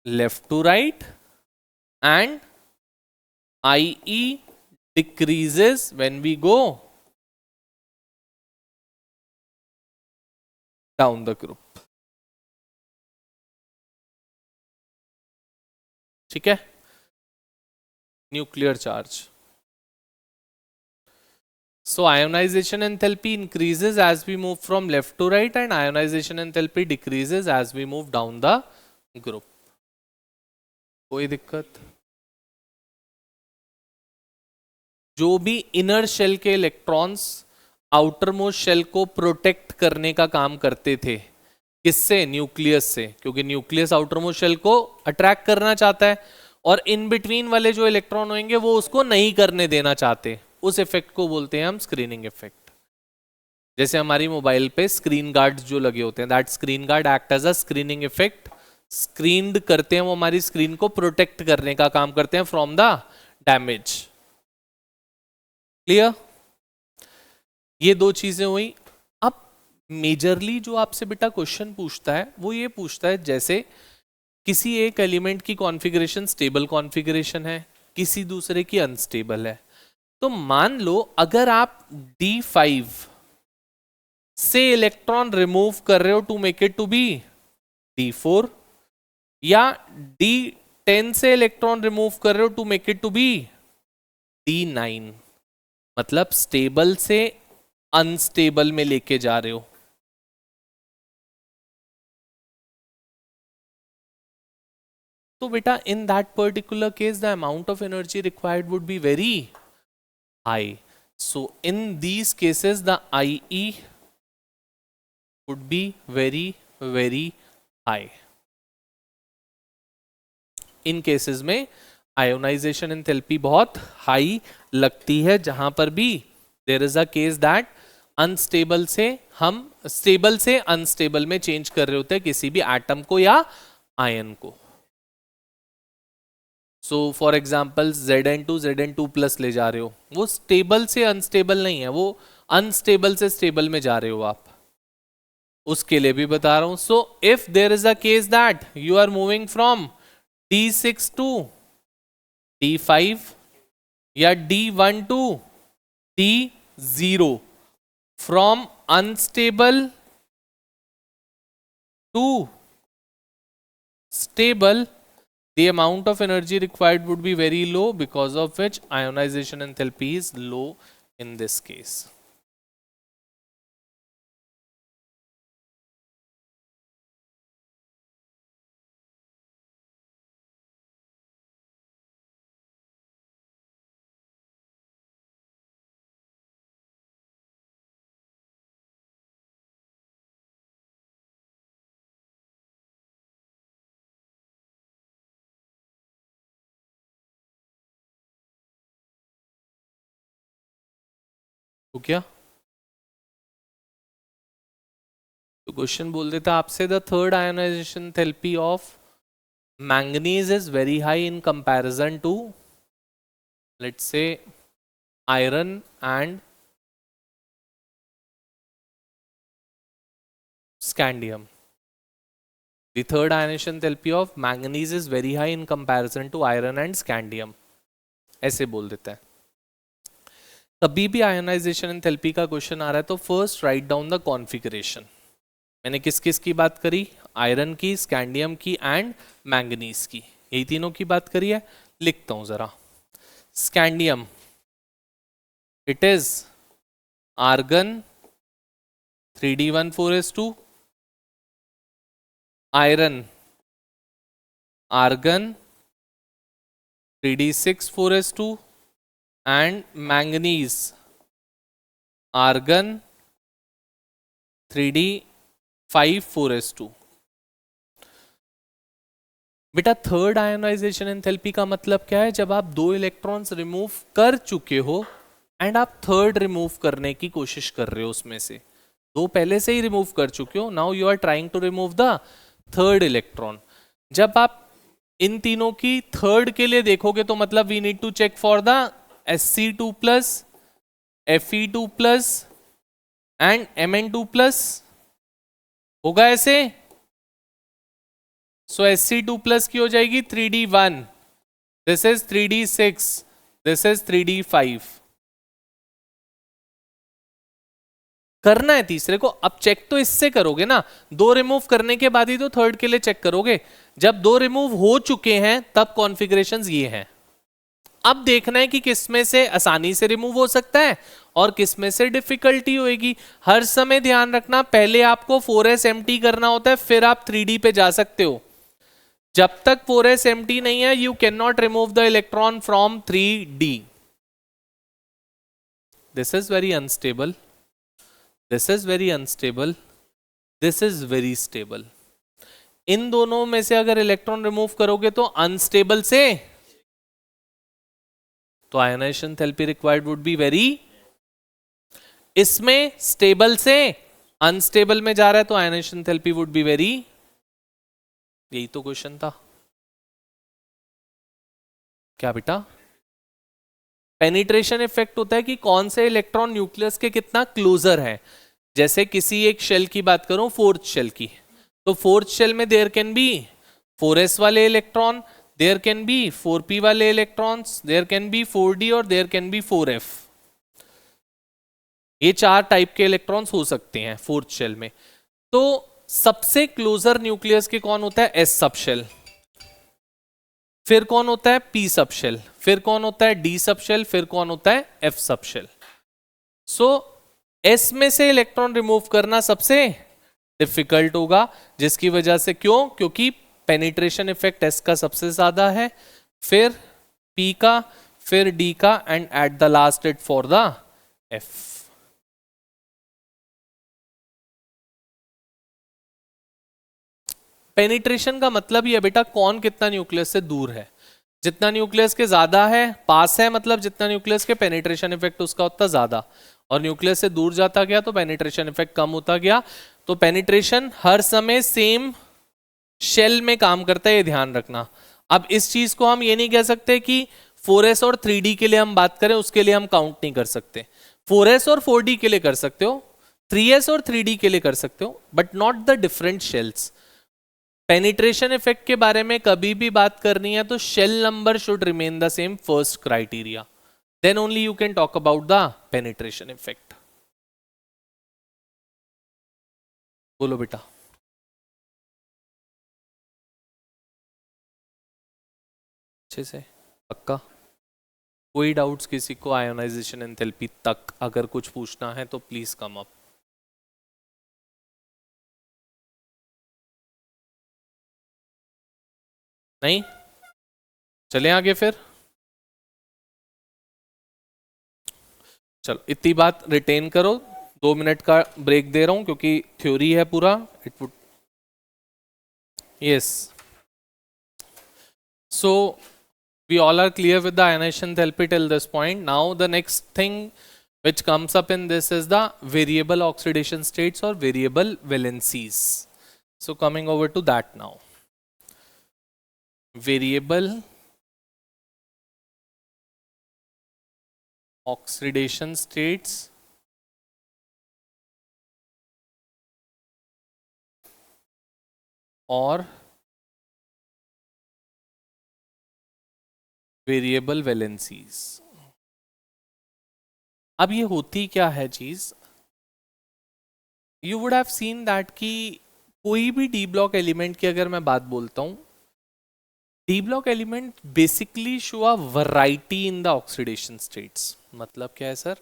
left to right and IE decreases when we go down the group. ठीक है, nuclear charge. So ionisation enthalpy increases as we move from left to right and ionisation enthalpy decreases as we move down the group. कोई दिक्कत? जो भी inner shell के electrons outer most shell को protect करने का काम करते थे, किससे? न्यूक्लियस से, क्योंकि न्यूक्लियस आउटर मोस्ट शेल को अट्रैक्ट करना चाहता है और इन बिटवीन वाले जो इलेक्ट्रॉन होंगे वो उसको नहीं करने देना चाहते। उस इफेक्ट को बोलते हैं हम स्क्रीनिंग इफेक्ट। जैसे हमारी मोबाइल पे स्क्रीन गार्ड्स जो लगे होते हैं, that screen guard act as a screening effect. Screened करते हैं, वो हमारी स्क्रीन को प्रोटेक्ट करने का काम करते हैं फ्रॉम द डैमेज। क्लियर? ये 2 चीजें हुई। मेजरली जो आपसे बेटा क्वेश्चन पूछता है वो ये पूछता है, जैसे किसी एक एलिमेंट की कॉन्फ़िगरेशन स्टेबल कॉन्फ़िगरेशन है, किसी दूसरे की अनस्टेबल है। तो मान लो अगर आप D5 से इलेक्ट्रॉन रिमूव कर रहे हो to make it to be D4 या 10 से इलेक्ट्रॉन रिमूव कर रहे हो to make it to be D9, मतलब स्टेबल से अनस्टेबल में लेके जा रहे हो। तो बेटा in that particular case the amount of energy required would be very high. So in these cases the IE would be very very high. In cases में आयोनाइजेशन एंथैल्पी बहुत हाई लगती है, जहां पर भी there is a case that unstable से हम stable से अनस्टेबल में चेंज कर रहे होते हैं किसी भी एटम को या आयन को। So for example Zn2 Zn2 plus ले जा रहे हो, वो स्टेबल से अनस्टेबल नहीं है, वो अनस्टेबल से स्टेबल में जा रहे हो आप, उसके लिए भी बता रहा हूं। So if there is a case that you are moving from D6 to D5 या D1 to D0, from unstable to stable, the amount of energy required would be very low, because of which ionization enthalpy is low in this case. तो क्या तो question बोल देता आपसे, the third ionisation enthalpy of manganese is very high in comparison to let's say iron and scandium. The third ionization enthalpy of manganese is very high in comparison to iron and scandium. ऐसे बोल देता है। कभी भी ionisation enthalpy का question आ रहा है तो first write down the configuration. मैंने किस किस की बात करी? आयरन की, स्कैंडियम की एंड मैंगनीज की, यही तीनों की बात करी है। लिखता हूं जरा। Scandium, it is argon 3d14s2, iron argon 3d64s2 and manganese argon 3d54s2। बेटा थर्ड आयोनाइजेशन एंथैल्पी का मतलब क्या है? जब आप दो इलेक्ट्रॉन्स रिमूव कर चुके हो एंड आप थर्ड रिमूव करने की कोशिश कर रहे हो, उसमें से दो पहले से ही रिमूव कर चुके हो, now you are trying to remove the third electron. जब आप इन तीनों की थर्ड के लिए देखोगे तो मतलब we need to check for the Sc2 plus, Fe2 plus and Mn2 plus. होगा ऐसे? सो Sc2 प्लस की हो जाएगी 3d1, this is 3d6, this is 3d5। करना है तीसरे को। अब चेक तो इससे करोगे ना, दो रिमूव करने के बाद ही तो थर्ड के लिए चेक करोगे। जब दो रिमूव हो चुके हैं तब कॉन्फ़िगरेशंस ये हैं। अब देखना है कि किसमें से आसानी से रिमूव हो सकता है और किसमें से डिफिकल्टी होगी। हर समय ध्यान रखना, पहले आपको 4s एम्प्टी करना होता है, फिर आप 3d पे जा सकते हो। जब तक 4s एम्प्टी नहीं है, you can not remove the electron from 3d। This is very unstable, this is very unstable, this is very stable. इन दोनों में से अगर इलेक्ट्रॉन रिमूव करोगे तो अनस्टेबल से, तो ionisation enthalpy required would be very, इसमें स्टेबल से अनस्टेबल में जा रहा है तो ionisation enthalpy would be very. यही तो क्वेश्चन था। क्या बेटा? पेनिट्रेशन इफेक्ट होता है कि कौन से इलेक्ट्रॉन न्यूक्लियस के कितना क्लोजर है। जैसे किसी एक शेल की बात करूं, फोर्थ शेल की, तो फोर्थ शेल में देयर कैन बी 4s वाले electron, there can be 4p वाले electrons, there can be 4d और देयर कैन बी 4f। ये चार टाइप के इलेक्ट्रॉन्स हो सकते हैं फोर्थ शेल में। तो सबसे क्लोजर न्यूक्लियस के कौन होता है? s सब शेल। फिर कौन होता है p सब शेल, फिर कौन होता है d सब शेल, फिर कौन होता है f सब शेल। सो s में से इलेक्ट्रॉन रिमूव करना सबसे डिफिकल्ट होगा, जिसकी वजह से क्यों, क्योंकि पेनिट्रेशन इफेक्ट s का सबसे ज्यादा है, फिर p का, फिर d का, and at the last it for the f। Penetration का मतलब ये बेटा कौन कितना न्यूक्लियस से दूर है, जितना न्यूक्लियस के ज्यादा है पास है, मतलब जितना न्यूक्लियस के पेनिट्रेशन इफेक्ट उसका उतना ज्यादा, और न्यूक्लियस से दूर जाता गया तो पेनिट्रेशन इफेक्ट कम होता गया। तो पेनिट्रेशन हर समय सेम शेल में काम करता है, ये ध्यान रखना। अब इस चीज को हम ये नहीं कह सकते कि 4s और 3d के लिए हम बात करें, उसके लिए हम काउंट नहीं कर सकते। 4s और 4d के लिए कर सकते हो, 3s और 3d के लिए कर सकते हो, but not the different shells. Penetration effect के बारे में कभी भी बात करनी है तो shell number should remain the same, first criteria, then only you can talk about the penetration effect. बोलो बेटा। अच्छे से पक्का? कोई डाउट्स किसी को आयोनाइजेशन एंथैल्पी तक अगर कुछ पूछना है तो प्लीज कम अप। नहीं? चले आगे फिर। चलो इतनी बात रिटेन करो, 2 मिनट का ब्रेक दे रहा हूं क्योंकि थ्योरी है पूरा। It would yes, so we all are clear with the ionization enthalpy till this point. Now the next thing which comes up in this is the variable oxidation states or variable valencies. So coming over to that now. Variable oxidation states or variable valencies. अब ये होती क्या है चीज, you would have seen that कि कोई भी D block element की अगर मैं बात बोलता हूं, D block element basically show a variety in the oxidation states. मतलब क्या है सर,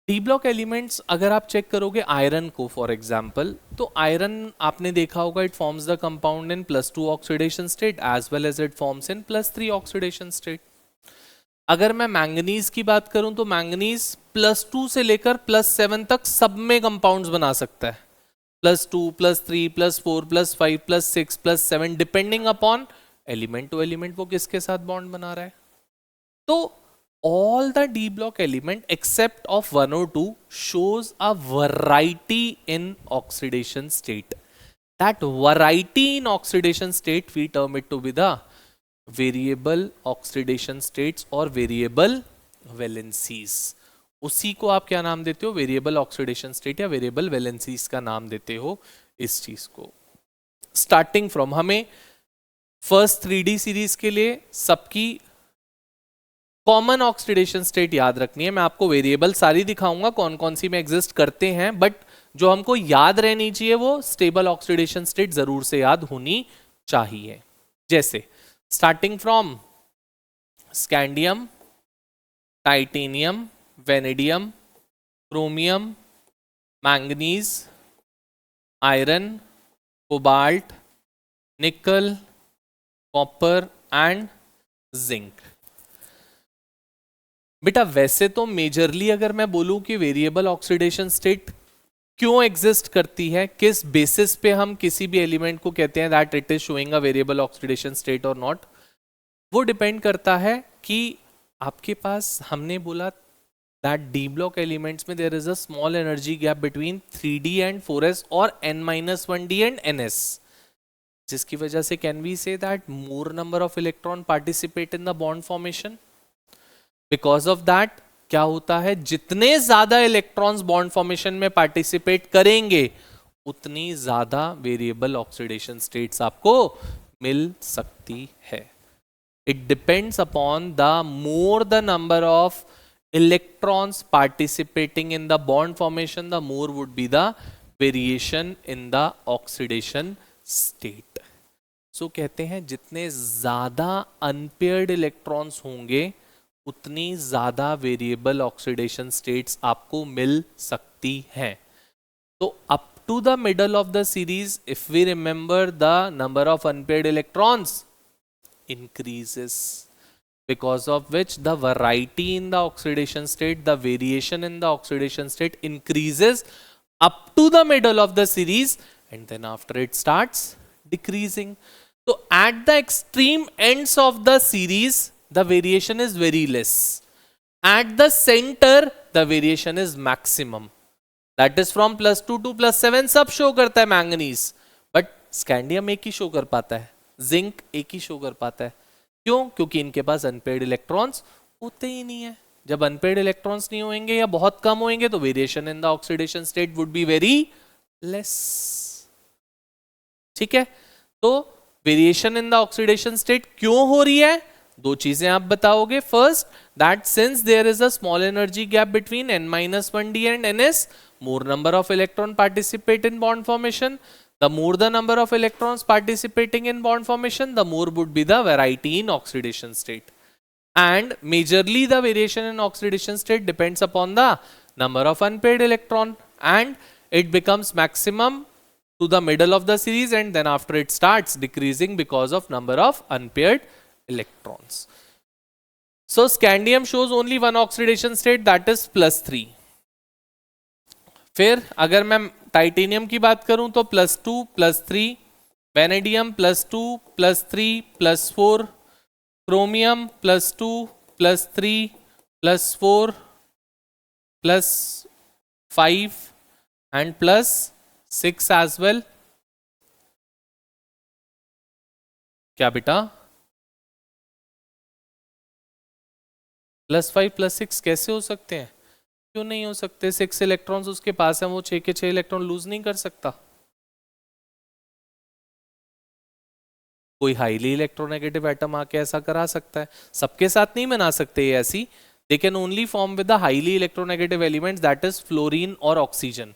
डी ब्लॉक एलिमेंट्स अगर आप चेक करोगे आयरन को फॉर एग्जांपल, तो आयरन आपने देखा होगा it forms the compound in +2 oxidation state as well as it forms in +3 oxidation state. अगर मैं मैंगनीज की बात करूं तो मैंगनीज +2 से लेकर +7 तक सब में कंपाउंड्स बना सकता है, +2 +3 +4 +5 +6 +7 depending upon element to element वो किसके साथ बॉन्ड बना रहा है। तो all the d block element except of 1 or 2 shows a variety in oxidation state. That variety in oxidation state we term it to be the variable oxidation states or variable valencies. उसी को आप क्या नाम देते हो, variable oxidation state या variable valencies का नाम देते हो इस चीज को। स्टार्टिंग फ्रॉम हमें फर्स्ट 3D सीरीज के लिए सबकी कॉमन ऑक्सीडेशन स्टेट याद रखनी है। मैं आपको वेरिएबल सारी दिखाऊंगा कौन कौन सी में एग्जिस्ट करते हैं, बट जो हमको याद रहनी चाहिए वो स्टेबल ऑक्सीडेशन स्टेट जरूर से याद होनी चाहिए। जैसे starting from scandium, titanium, vanadium, chromium, manganese, iron, cobalt, निकल, कॉपर एंड जिंक। बेटा वैसे तो मेजरली अगर मैं बोलूं कि वेरिएबल ऑक्सीडेशन स्टेट क्यों एग्जिस्ट करती है, किस बेसिस पे हम किसी भी एलिमेंट को कहते हैं that it is showing a variable oxidation state और नॉट, वो डिपेंड करता है कि आपके पास, हमने बोला दैट डी ब्लॉक एलिमेंट्स में there is a small energy gap between 3d and 4s और n-1d एंड ns, जिसकी वजह से can we say that more number of electron participate in the bond formation. Because of that क्या होता है, जितने ज्यादा इलेक्ट्रॉन्स बॉन्ड फॉर्मेशन में पार्टिसिपेट करेंगे उतनी ज्यादा वेरिएबल ऑक्सीडेशन स्टेट्स आपको मिल सकती है। It depends upon the more the number of electrons participating in the bond formation, the more would be the variation in the oxidation state. So कहते हैं जितने ज्यादा अनपेयर्ड इलेक्ट्रॉन्स होंगे उतनी ज्यादा वेरिएबल ऑक्सीडेशन स्टेट्स आपको मिल सकती हैं. तो up to the middle of the series if we remember the number of unpaired electrons increases, because of which the variety in the oxidation state, the variation in the oxidation state increases up to the middle of the series, and then after it starts decreasing. So at the extreme ends of the series the variation is very less, at the center the variation is maximum. That is from +2 to +7 सब show करता है manganese, but scandium एक ही show कर पाता है, zinc एक ही show कर पाता है. क्यों? क्योंकि इनके पास अनपेयर्ड इलेक्ट्रॉन्स होते ही नहीं है. जब अनपेयर्ड इलेक्ट्रॉन्स नहीं होंगे या बहुत कम होंगे तो variation in the oxidation state would be very less. ठीक है, तो variation in the oxidation state क्यों हो रही है? दो चीजें आप बताओगे. First, that since there is a small energy gap between n-1d and ns, more number of electron participate in bond formation. The more the number of electrons participating in bond formation, the more would be the variety in oxidation state. And majorly the variation in oxidation state depends upon the number of unpaired electron, and it becomes maximum to the middle of the series, and then after it starts decreasing because of number of unpaired electrons. So scandium shows only one oxidation state, that is +3. फिर अगर मैं titanium की बात करूं तो +2 +3, vanadium +2 +3 +4, chromium +2 +3 +4 +5 and +6 as well. क्या बेटा? +5 +6 कैसे हो सकते हैं? क्यों नहीं हो सकते? 6 इलेक्ट्रॉन्स उसके पास है, वो 6 के 6 इलेक्ट्रॉन लूज नहीं कर सकता. कोई हाईली इलेक्ट्रोनेगेटिव एटम आके ऐसा करा सकता है. सबके साथ नहीं बना सकते ये ऐसी. They can only form with the highly electronegative elements, that is fluorine और ऑक्सीजन.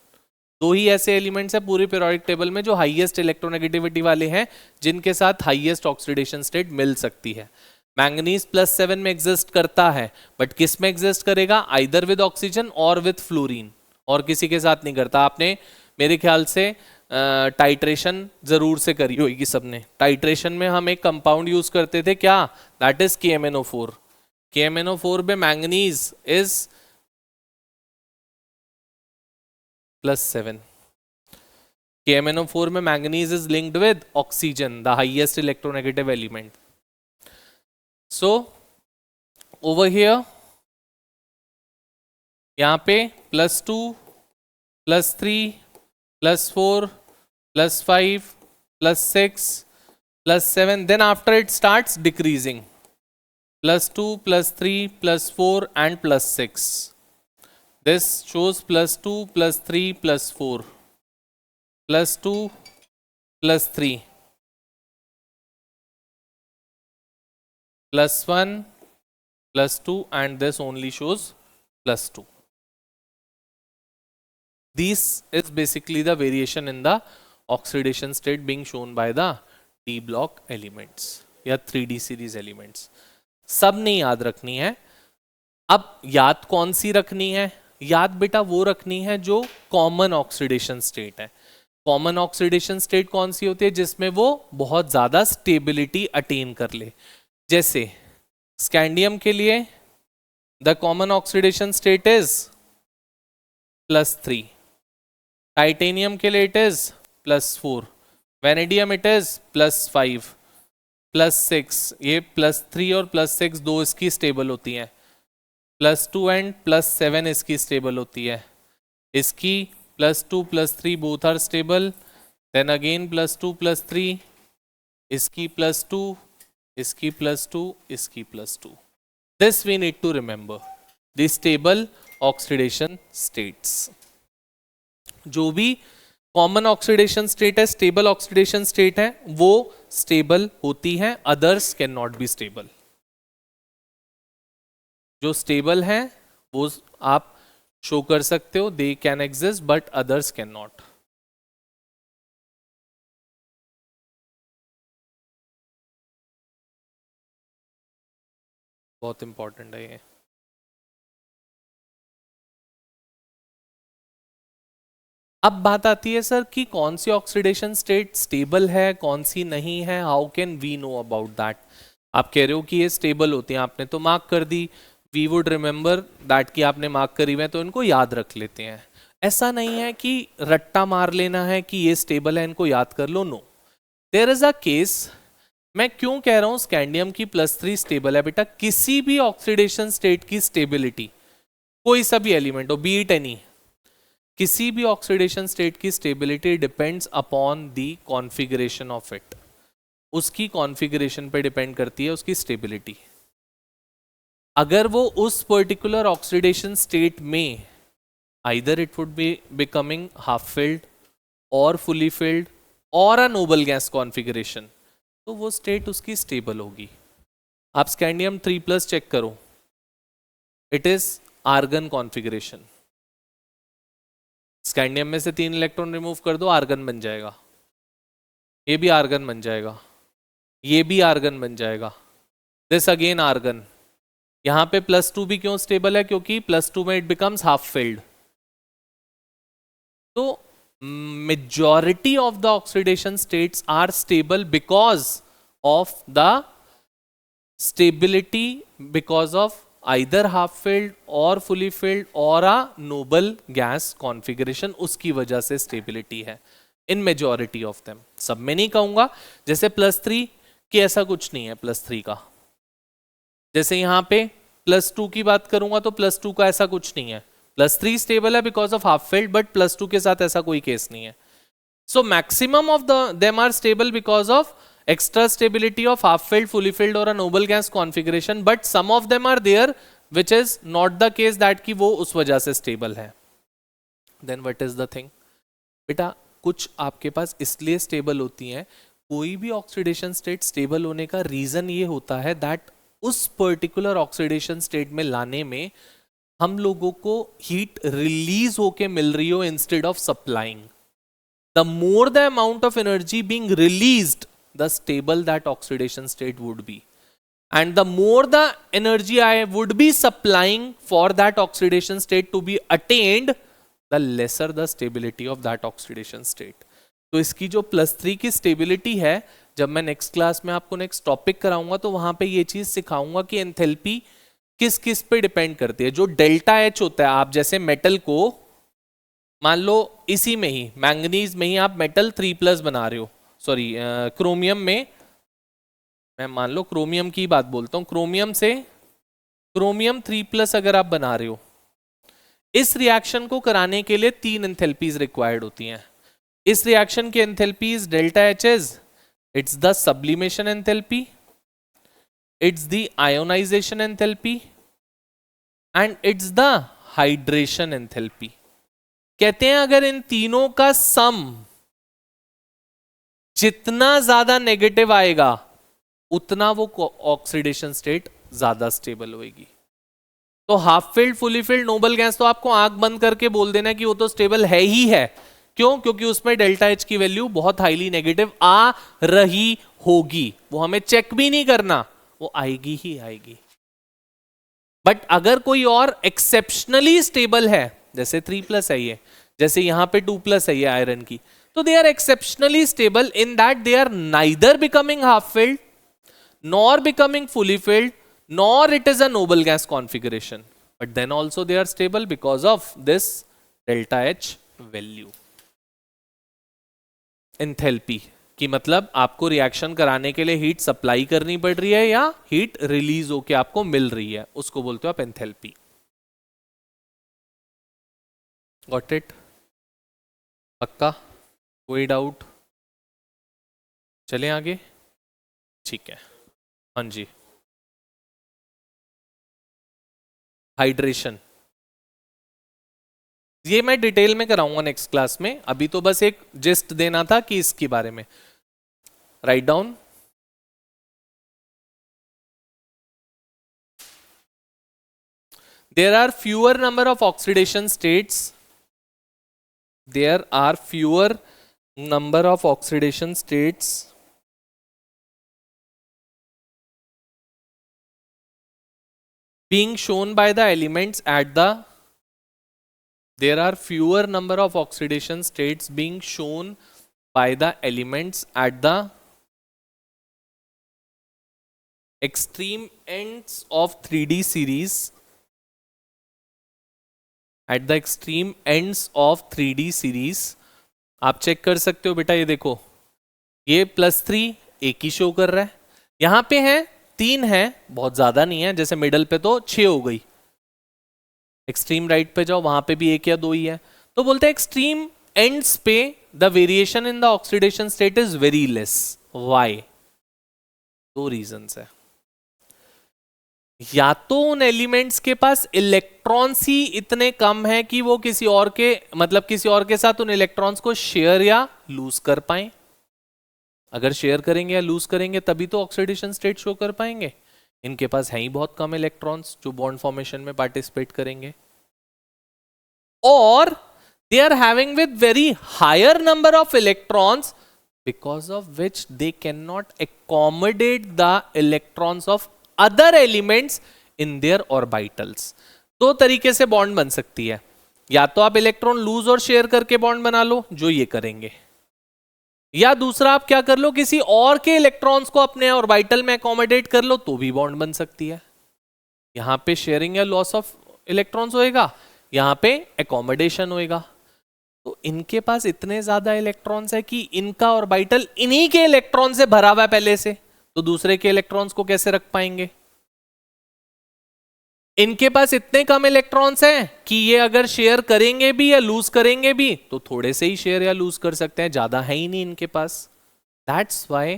दो ही ऐसे एलिमेंट्स हैं पूरे पीरियोडिक टेबल में जो हाईएस्ट इलेक्ट्रोनेगेटिविटी वाले हैं, जिनके साथ हाईएस्ट ऑक्सीडेशन स्टेट मिल सकती है. मैंगनीज +7 में एग्जिस्ट करता है, बट किस में एग्जिस्ट करेगा? आइदर विद ऑक्सीजन और विद फ्लोरीन, और किसी के साथ नहीं करता. आपने मेरे ख्याल से टाइट्रेशन जरूर से करी होगी सबने. टाइट्रेशन में हम एक कंपाउंड यूज करते थे, क्या? That is KMnO4. KMnO4 में मैंगनीज इज +7. KMnO4 में manganese is linked with oxygen, the highest electronegative element. So over here यहाँ पे +2 +3 +4 +5 +6 +7, then after it starts decreasing, +2 +3 +4 and +6. This shows +2 +3 +4 +2 +3 +1 +2, and this only shows +2. This is basically the variation in the oxidation state being shown by the D block elements या 3D series elements. सब नहीं याद रखनी है. अब याद कौन सी रखनी है? याद बेटा वो रखनी है जो कॉमन ऑक्सीडेशन स्टेट है. कॉमन ऑक्सीडेशन स्टेट कौन सी होती है? जिसमें वो बहुत ज्यादा स्टेबिलिटी अटेन कर ले. जैसे स्कैंडियम के लिए the common oxidation state is +3, titanium के लिए it is +4, vanadium it is +5 +6. ये +3 और +6 दो इसकी स्टेबल होती हैं, +2 एंड +7 इसकी स्टेबल होती है. इसकी +2 +3 both are stable. Then again +2 +3, इसकी +2, इसकी +2, इसकी +2. This we need to remember, the stable oxidation states. जो भी कॉमन ऑक्सीडेशन स्टेट है, स्टेबल ऑक्सीडेशन स्टेट है, वो स्टेबल होती है, others can not be stable. जो स्टेबल है वो आप शो कर सकते हो, they can exist, but others can not. बहुत इंपॉर्टेंट है ये। अब बात आती है सर कि कौन सी ऑक्सीडेशन स्टेट स्टेबल है, कौन सी नहीं है, how can we know about that. आप कह रहे हो कि ये स्टेबल होती हैं, आपने तो मार्क कर दी, वी वुड रिमेंबर दैट कि आपने मार्क करी हुई है तो इनको याद रख लेते हैं। ऐसा नहीं है कि रट्टा मार लेना है कि ये स्टेबल है इनको याद कर लो, no. There is a case, मैं क्यों कह रहा हूं स्कैंडियम की +3 स्टेबल है बेटा, किसी भी ऑक्सीडेशन स्टेट की स्टेबिलिटी, कोई सा भी एलिमेंट हो, बी इट एनी, किसी भी ऑक्सीडेशन स्टेट की stability depends upon the configuration of it, उसकी कॉन्फ़िगरेशन पे डिपेंड करती है उसकी स्टेबिलिटी। अगर वो उस पर्टिकुलर ऑक्सीडेशन स्टेट में either it would be becoming half filled और फुली फिल्ड और अ नोबल गैस कॉन्फ़िगरेशन, तो वो स्टेट उसकी स्टेबल होगी। आप स्कैंडियम 3+ चेक करो, it is argon configuration. Scandium में से 3 इलेक्ट्रॉन रिमूव कर दो, आर्गन बन जाएगा, ये भी आर्गन बन जाएगा, ये भी आर्गन बन जाएगा, दिस अगेन आर्गन। यहां पे +2 भी क्यों स्टेबल है, क्योंकि +2 में इट बिकम्स हाफ फिल्ड। तो majority of the oxidation states are stable because of the stability, because of either half filled और फुली फिल्ड और अ नोबल गैस कॉन्फ़िगरेशन, उसकी वजह से स्टेबिलिटी है इन मेजॉरिटी ऑफ देम। सब में नहीं कहूंगा, जैसे +3 की ऐसा कुछ नहीं है, +3 का जैसे यहां पे +2 की बात करूंगा तो +2 का ऐसा कुछ नहीं है, +3 स्टेबल है because of half filled, but +2 के साथ ऐसा कोई केस नहीं है। So maximum of them are stable because of extra stability of half filled, fully filled or a noble gas configuration, but some of them are there which is not the case that कि वो उस वजह से stable है। then what is the thing, बेटा कुछ आपके पास इसलिए stable होती हैं, कोई भी oxidation state stable होने का reason ये होता है that उस particular oxidation state में लाने में हम लोगों को heat release होके मिल रही हो instead of supplying। the more the amount of energy being released, the stable that oxidation state would be, and the more the energy I would be supplying for that oxidation state to be attained, the lesser the stability of that oxidation state। तो इसकी जो +3 की stability है, जब मैं next class में आपको next topic कराऊंगा तो वहां पे ये चीज सिखाऊंगा कि एंथैल्पी किस किस पे डिपेंड करती है। जो डेल्टा एच होता है, आप जैसे मेटल को मान लो इसी में ही मैंगनीज में ही आप मेटल 3+ बना रहे हो, सॉरी क्रोमियम में, मैं मान लो क्रोमियम की बात बोलता हूं, क्रोमियम से क्रोमियम 3+ अगर आप बना रहे हो, इस रिएक्शन को कराने के लिए 3 एंथैल्पीज रिक्वायर्ड होती हैं। इस रिएक्शन की enthalpies delta H is, it's the sublimation enthalpy, it's the ionisation enthalpy and it's the hydration enthalpy. कहते हैं अगर इन तीनों का सम जितना ज्यादा नेगेटिव आएगा उतना वो ऑक्सीडेशन स्टेट ज्यादा स्टेबल होगी। तो half filled, fully filled, noble gas तो आपको आंख बंद करके बोल देना कि वो तो स्टेबल है ही है। क्यों? क्योंकि उसमें डेल्टा एच की वैल्यू बहुत हाईली नेगेटिव आ रही होगी, वो हमें चेक भी नहीं करना, वो आएगी ही आएगी। बट अगर कोई और एक्सेप्शनली स्टेबल है, जैसे 3+ है ये, जैसे यहां पे 2+ है ये आयरन की, तो they are exceptionally stable in that they are neither becoming half filled nor becoming fully filled nor it is a noble gas configuration, but then also they are stable because of this delta H value। Enthalpy की मतलब आपको reaction कराने के लिए heat supply करनी पड़ रही है या हीट रिलीज होके आपको मिल रही है, उसको बोलते हो आप एंथैल्पी। Got it? पक्का? कोई डाउट? चलें आगे? ठीक है, हाँ जी। हाइड्रेशन ये मैं डिटेल में कराऊंगा नेक्स्ट क्लास में, अभी तो बस एक जिस्ट देना था कि इसके बारे में। Right down. There are fewer number of oxidation states, there are fewer number of oxidation states being shown by the elements at the, there are fewer number of oxidation states being shown by the elements at the extreme ends of 3D series, at the extreme ends of 3D series. आप check कर सकते हो बेटा, ये देखो ये +3 एक ही show कर रहा है, यहां पे है 3 है, बहुत ज्यादा नहीं है, जैसे मिडल पे तो 6 हो गई, एक्सट्रीम राइट पे जाओ वहां पे भी 1 या 2 ही है। तो बोलते हैं एक्सट्रीम एंड्स पे the variation in the oxidation state is very less. Why? 2 reasons है। या तो उन एलिमेंट्स के पास इलेक्ट्रॉन्स ही इतने कम है कि वो किसी और के, मतलब किसी और के साथ उन इलेक्ट्रॉन्स को शेयर या लूज कर पाए। अगर शेयर करेंगे या लूज करेंगे तभी तो ऑक्सीडेशन स्टेट शो कर पाएंगे। इनके पास है ही बहुत कम इलेक्ट्रॉन्स जो बॉन्ड फॉर्मेशन में पार्टिसिपेट करेंगे। और they are having with very higher number of electrons because of which they cannot accommodate the electrons of other elements in their orbitals। 2 तरीके से बॉन्ड बन सकती है, या तो आप इलेक्ट्रॉन लूज और शेयर करके बॉन्ड बना लो जो ये करेंगे, या दूसरा आप क्या कर लो, किसी और के इलेक्ट्रॉन्स को अपने ऑर्बिटल में अकोमोडेट कर लो तो भी बॉन्ड बन सकती है। यहां पे शेयरिंग या लॉस ऑफ इलेक्ट्रॉन्स होएगा, यहां पे अकोमोडेशन होएगा। तो इनके पास इतने ज्यादा इलेक्ट्रॉन्स है कि इनका ऑर्बिटल इन्हीं के इलेक्ट्रॉन से भरा हुआ है पहले से, तो दूसरे के इलेक्ट्रॉन्स को कैसे रख पाएंगे। इनके पास इतने कम इलेक्ट्रॉन्स हैं कि ये अगर शेयर करेंगे भी या लूज करेंगे भी तो थोड़े से ही शेयर या लूज कर सकते हैं, ज्यादा है ही नहीं इनके पास। That's why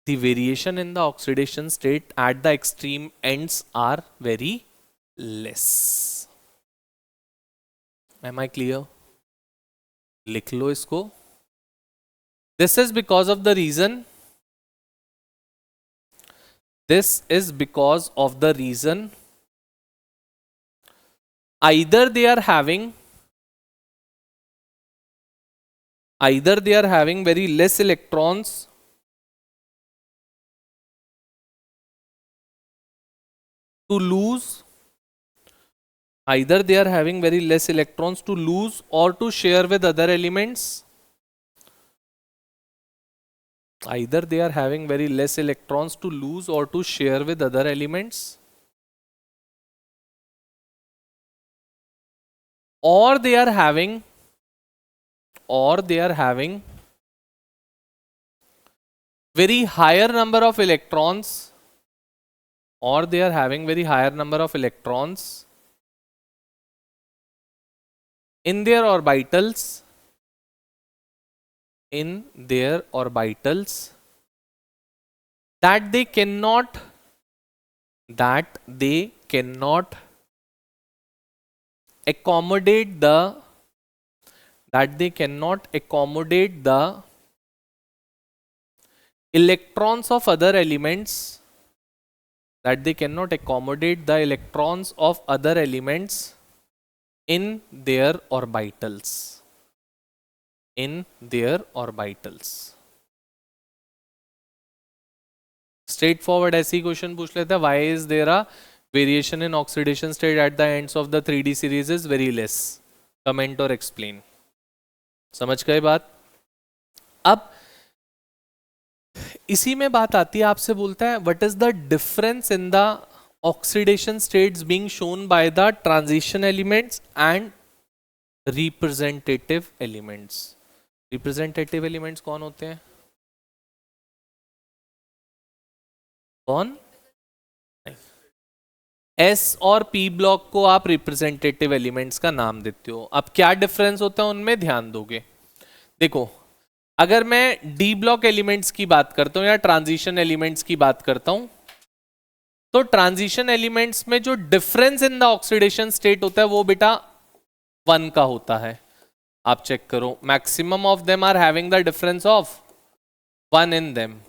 the variation in the oxidation state at the extreme ends are very less. Am I clear? लिख लो इसको। This is because of the reason, this is because of the reason either they are having very less electrons to lose, either they are having very less electrons to lose or to share with other elements, either they are having very less electrons to lose or to share with other elements, or they are having very higher number of electrons, or they are having very higher number of electrons in their orbitals, that they cannot accommodate the electrons of other elements, that they cannot accommodate the electrons of other elements in their orbitals, straightforward ऐसे ही question पूछ लेते हैं, why is there a variation in oxidation state at the ends of the 3D series is very less, comment और explain. समझ गए बात? अब इसी में बात आती है, आपसे बोलता है what is the difference in the oxidation states being shown by the transition elements and representative elements. Representative elements कौन होते हैं? कौन? एस और पी ब्लॉक को आप रिप्रेजेंटेटिव एलिमेंट्स का नाम देते हो। अब क्या डिफरेंस होता है उनमें, ध्यान दोगे। देखो, अगर मैं डी ब्लॉक एलिमेंट्स की बात करता हूं या ट्रांजिशन एलिमेंट्स की बात करता हूं, तो ट्रांजिशन एलिमेंट्स में जो difference in the oxidation state होता है वो बेटा 1 का होता है। आप चेक करो, maximum of them are having the difference of 1 in them.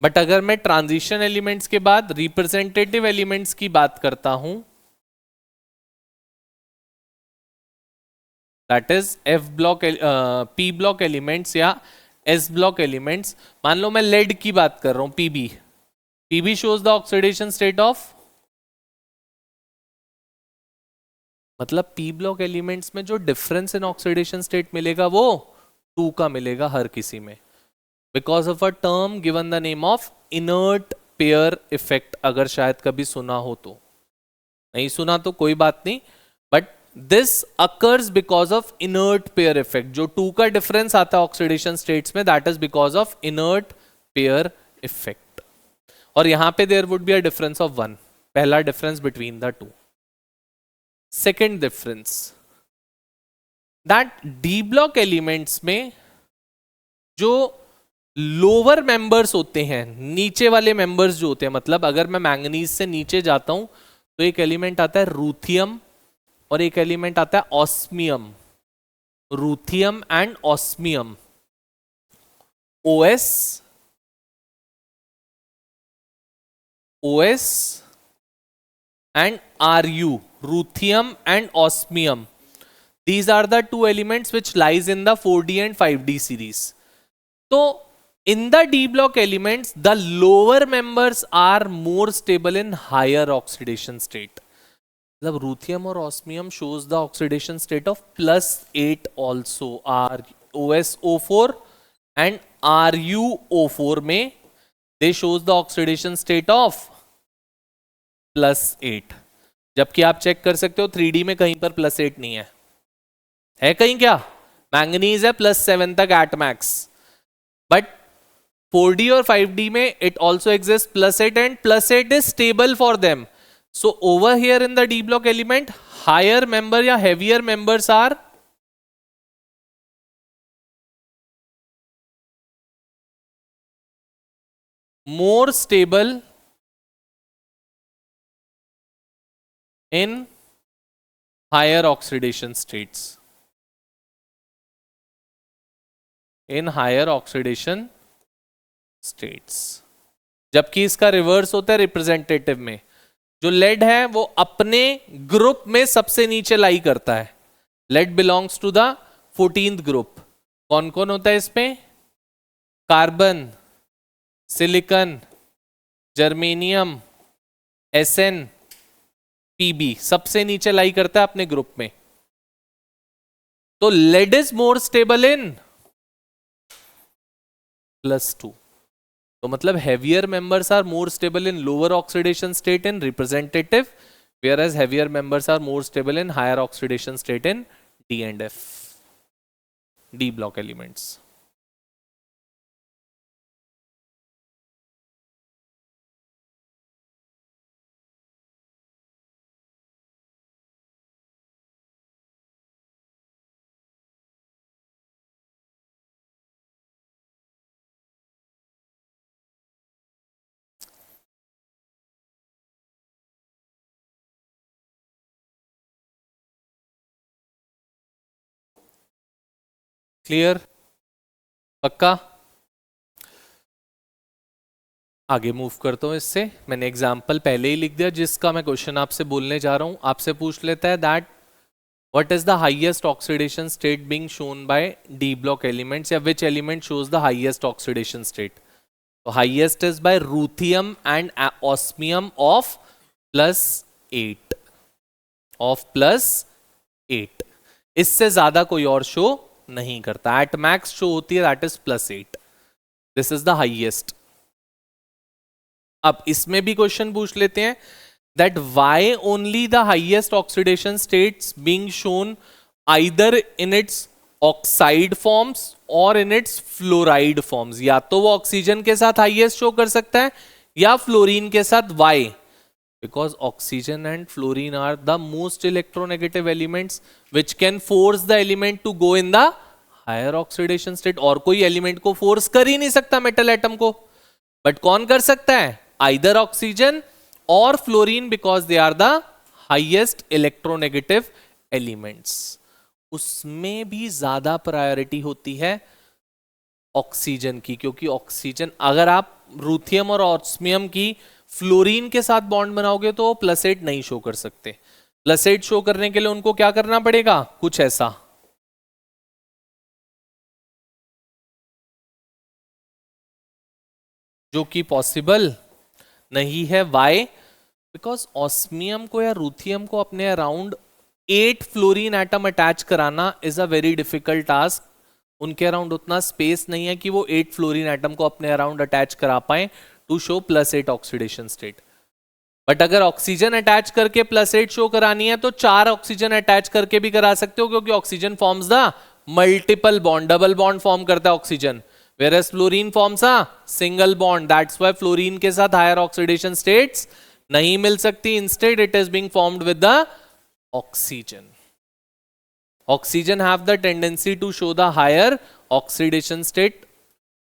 But अगर मैं ट्रांजिशन एलिमेंट्स के बाद रिप्रेजेंटेटिव एलिमेंट्स की बात करता हूं, that is F block, P block elements या एस ब्लॉक एलिमेंट्स। मान लो मैं लेड की बात कर रहा हूं, PB shows the oxidation state of मतलब पी ब्लॉक एलिमेंट्स में जो डिफरेंस इन ऑक्सीडेशन स्टेट मिलेगा वो 2 का मिलेगा हर किसी में, because of a term given the name of inert pair effect. अगर शायद कभी सुना हो तो, नहीं सुना तो कोई बात नहीं, but this occurs because of inert pair effect. जो 2 का डिफरेंस आता है ऑक्सीडेशन स्टेट्स में, that is because of inert pair effect. और यहां पे there would be a difference of 1, पहला difference between the 2। Second difference, that D block elements में जो लोअर मेंबर्स होते हैं, नीचे वाले मेंबर्स जो होते हैं, मतलब अगर मैं मैंगनीज से नीचे जाता हूं तो एक एलिमेंट आता है रूथियम और एक एलिमेंट आता है osmium. Ruthenium and osmium, OS and Ru, ruthenium and osmium. These are the 2 elements which lies in the 4D and 5D series. So in the D block elements, the lower members are more stable in higher oxidation state. मतलब रूथियम और osmium shows the oxidation state of +8 also, OSO4 and RuO4 में they shows the oxidation state of +8। जबकि आप check कर सकते हो 3D में कहीं पर +8 नहीं है कहीं क्या? मैंगनीज है +7 तक एट मैक्स, बट 4D और 5D में it also exists +8 and +8 is stable for them. So over here in the D block element, higher member या heavier members are more stable in higher oxidation states. In higher oxidation states. जबकि इसका reverse होता है representative में। जो lead है वो अपने ग्रुप में सबसे नीचे लाई करता है। Lead belongs to the 14th group. कौन कौन होता है इसमें? Carbon, silicon, germanium, SN, PB सबसे नीचे लाई करता है अपने ग्रुप में। तो lead is more stable in +2। तो मतलब heavier members are more stable in lower oxidation state in representative, whereas heavier members are more stable in higher oxidation state in D and F, D block elements. Clear? पक्का? आगे move करता हूं इससे। मैंने example पहले ही लिख दिया जिसका मैं क्वेश्चन आपसे बोलने जा रहा हूं। आपसे पूछ लेता है that what is the highest oxidation state being shown by d block elements, या which element shows the highest oxidation state. तो highest is by ruthenium and osmium of +8, of +8। इससे ज्यादा कोई और शो नहीं करता। एट मैक्स शो होती है that is +8। This is the highest. अब इसमें भी क्वेश्चन पूछ लेते हैं that why only the highest oxidation states being shown either in its oxide forms और इन इट्स फ्लोराइड फॉर्म्स। या तो वो ऑक्सीजन के साथ हाईएस्ट शो कर सकता है या फ्लोरीन के साथ। Why? Because oxygen and fluorine are the most electronegative elements which can force the element to go in the higher oxidation state. और कोई एलिमेंट को फोर्स कर ही नहीं सकता मेटल एटम को, बट कौन कर सकता है? आइदर ऑक्सीजन और fluorine, because they are the highest electronegative elements. उसमें भी ज्यादा प्रायोरिटी होती है ऑक्सीजन की, क्योंकि ऑक्सीजन अगर आप रूथियम और ऑस्मियम की फ्लोरीन के साथ बॉन्ड बनाओगे तो +8 नहीं शो कर सकते। +8 शो करने के लिए उनको क्या करना पड़ेगा? कुछ ऐसा, जो कि पॉसिबल नहीं है। वाई? बिकॉज ऑस्मियम को या रूथियम को अपने अराउंड 8 फ्लोरीन एटम अटैच कराना is a very difficult task. उनके अराउंड उतना स्पेस नहीं है कि वो 8 फ्लोरीन एटम को अपने अराउंड अटैच करा पाए to show +8 oxidation state. But अगर ऑक्सीजन अटैच करके +8 शो करानी है तो 4 ऑक्सीजन अटैच करके भी करा सकते हो, क्योंकि oxygen forms the multiple bond, double bond form करता है oxygen, whereas fluorine forms a single bond. That's why fluorine के साथ हायर ऑक्सीडेशन स्टेट्स नहीं मिल सकती. Instead it is being formed with the oxygen. Oxygen have the tendency to show the higher oxidation state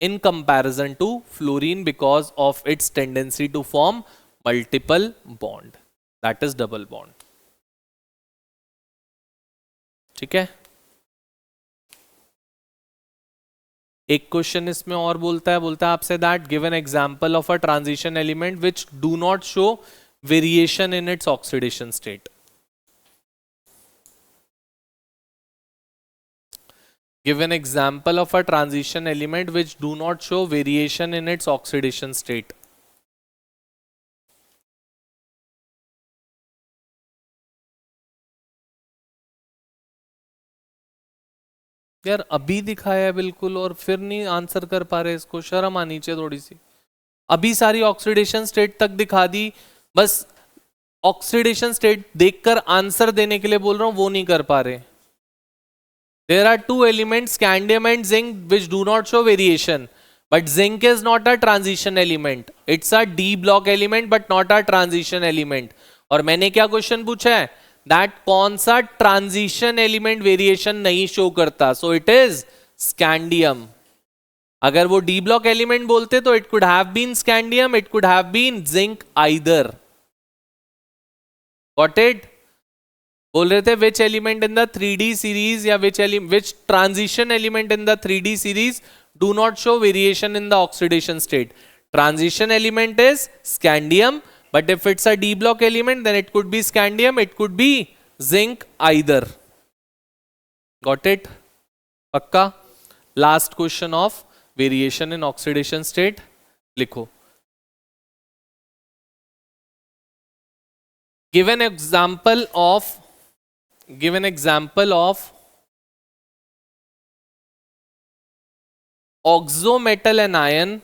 in comparison to fluorine because of its tendency to form multiple bond, that is double bond. ठीक है. एक question इसमें और बोलता है आपसे that give an example of a transition element which do not show variation in its oxidation state. Give an example of a transition element which do not show variation in its oxidation state. यार अभी दिखाया है बिल्कुल और फिर नहीं answer कर पा रहे, इसको शर्म आनी चाहिए थोड़ी सी. अभी सारी ऑक्सीडेशन स्टेट तक दिखा दी, बस ऑक्सीडेशन स्टेट देखकर आंसर देने के लिए बोल रहा हूं, वो नहीं कर पा रहे. There are two elements, scandium and zinc, which do not show variation. But zinc is not a transition element. It's a D block element, but not a transition element. और मैंने क्या क्वेश्चन पूछा है? That कौन सा transition element variation नहीं show करता? So it is scandium. अगर वो D block element बोलते तो it could have been scandium, it could have been zinc either. Got it? बोल रहे थे which element in the 3D series या which transition element in the 3D series do not show variation in the oxidation state. Transition element is scandium, but if it's a D block element then it could be scandium, it could be zinc either. Got it? पक्का? Last question of variation in oxidation state लिखो. Give an example of oxometal anion.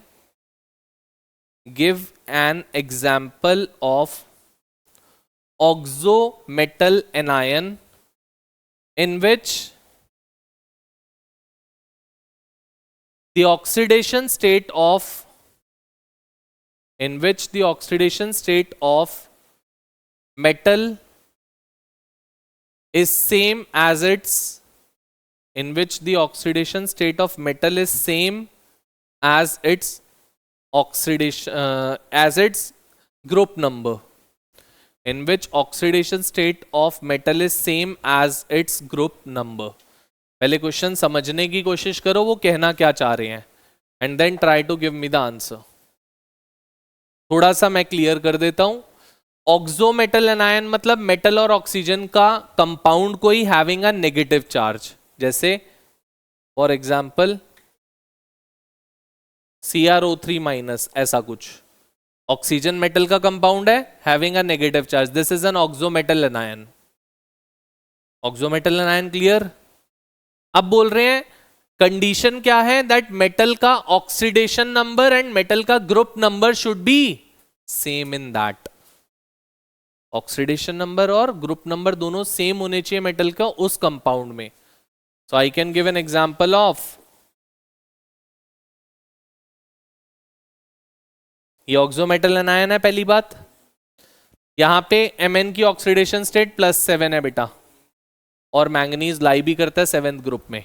Give an example of oxometal anion in which the oxidation state of metal is same as its oxidation as its group number. In which oxidation state of metal is same as its group number. पहले question समझने की कोशिश करो वो कहना क्या चाह रहे हैं, and then try to give me the answer. थोड़ा सा मैं क्लियर कर देता हूं. ऑक्सोमेटल एनायन मतलब मेटल और ऑक्सीजन का कंपाउंड कोई हैविंग अ नेगेटिव चार्ज, जैसे फॉर एग्जांपल CrO3- ऐसा कुछ. ऑक्सीजन मेटल का कंपाउंड है having a negative charge, this is an oxometal anion. Oxometal anion clear. अब बोल रहे हैं कंडीशन क्या है, दैट मेटल का ऑक्सीडेशन नंबर एंड मेटल का group number should be same in that. Oxidation number और ग्रुप नंबर दोनों सेम होने चाहिए मेटल का उस कंपाउंड में. So I can give an example of, ये ऑक्सोमेटल एनायन है पहली बात. यहां पे Mn की ऑक्सीडेशन स्टेट +7 है बेटा, और मैंगनीज लाई भी करता है 7th ग्रुप में.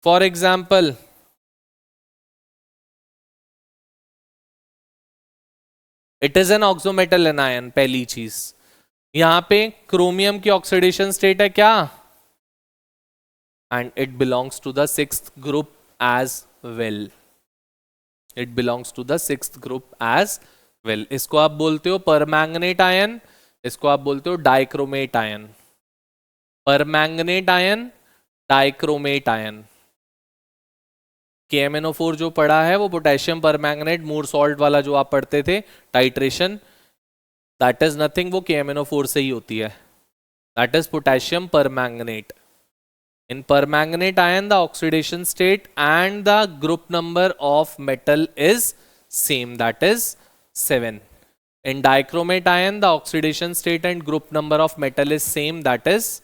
For example it is an oxometal anion. पहली चीज यहां पे क्रोमियम की ऑक्सीडेशन स्टेट है क्या, and it belongs to the 6th group as well. It belongs to the 6th group as well. इसको आप बोलते हो परमैंगनेट आयन, इसको आप बोलते हो dichromate ion. Permanganate ion, dichromate ion. KMnO4 जो पढ़ा है वो पोटेशियम परमैंगनेट मूर सॉल्ट वाला जो आप पढ़ते थे टाइट्रेशन, दैट इज नथिंग, वो KMnO4 से ही होती है. that is potassium permanganate. In permanganate ion, the oxidation state and the group number of metal is same, that is 7. In dichromate ion, the oxidation state and group number of metal is same, that is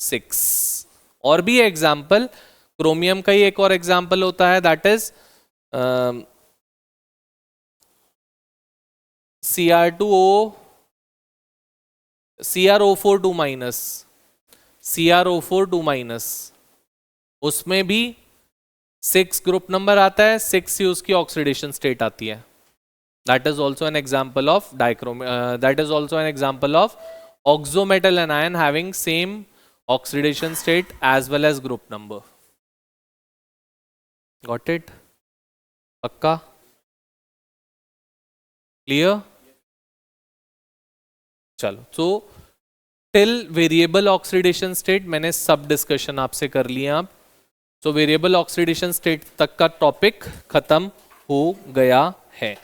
6. और भी example, chromium का ही एक और example होता है, that is CrO4 2 minus, CrO4 2 minus, उसमें भी 6 group number आता है, 6 ही उसकी ऑक्सीडेशन स्टेट आती है. That is also an example of that is also an example of oxometal anion having same oxidation state as well as group number. Got it? पक्का? Clear? चलो, so till variable oxidation state मैंने सब discussion आपसे कर लिया. अब so variable oxidation state तक का टॉपिक खत्म हो गया है.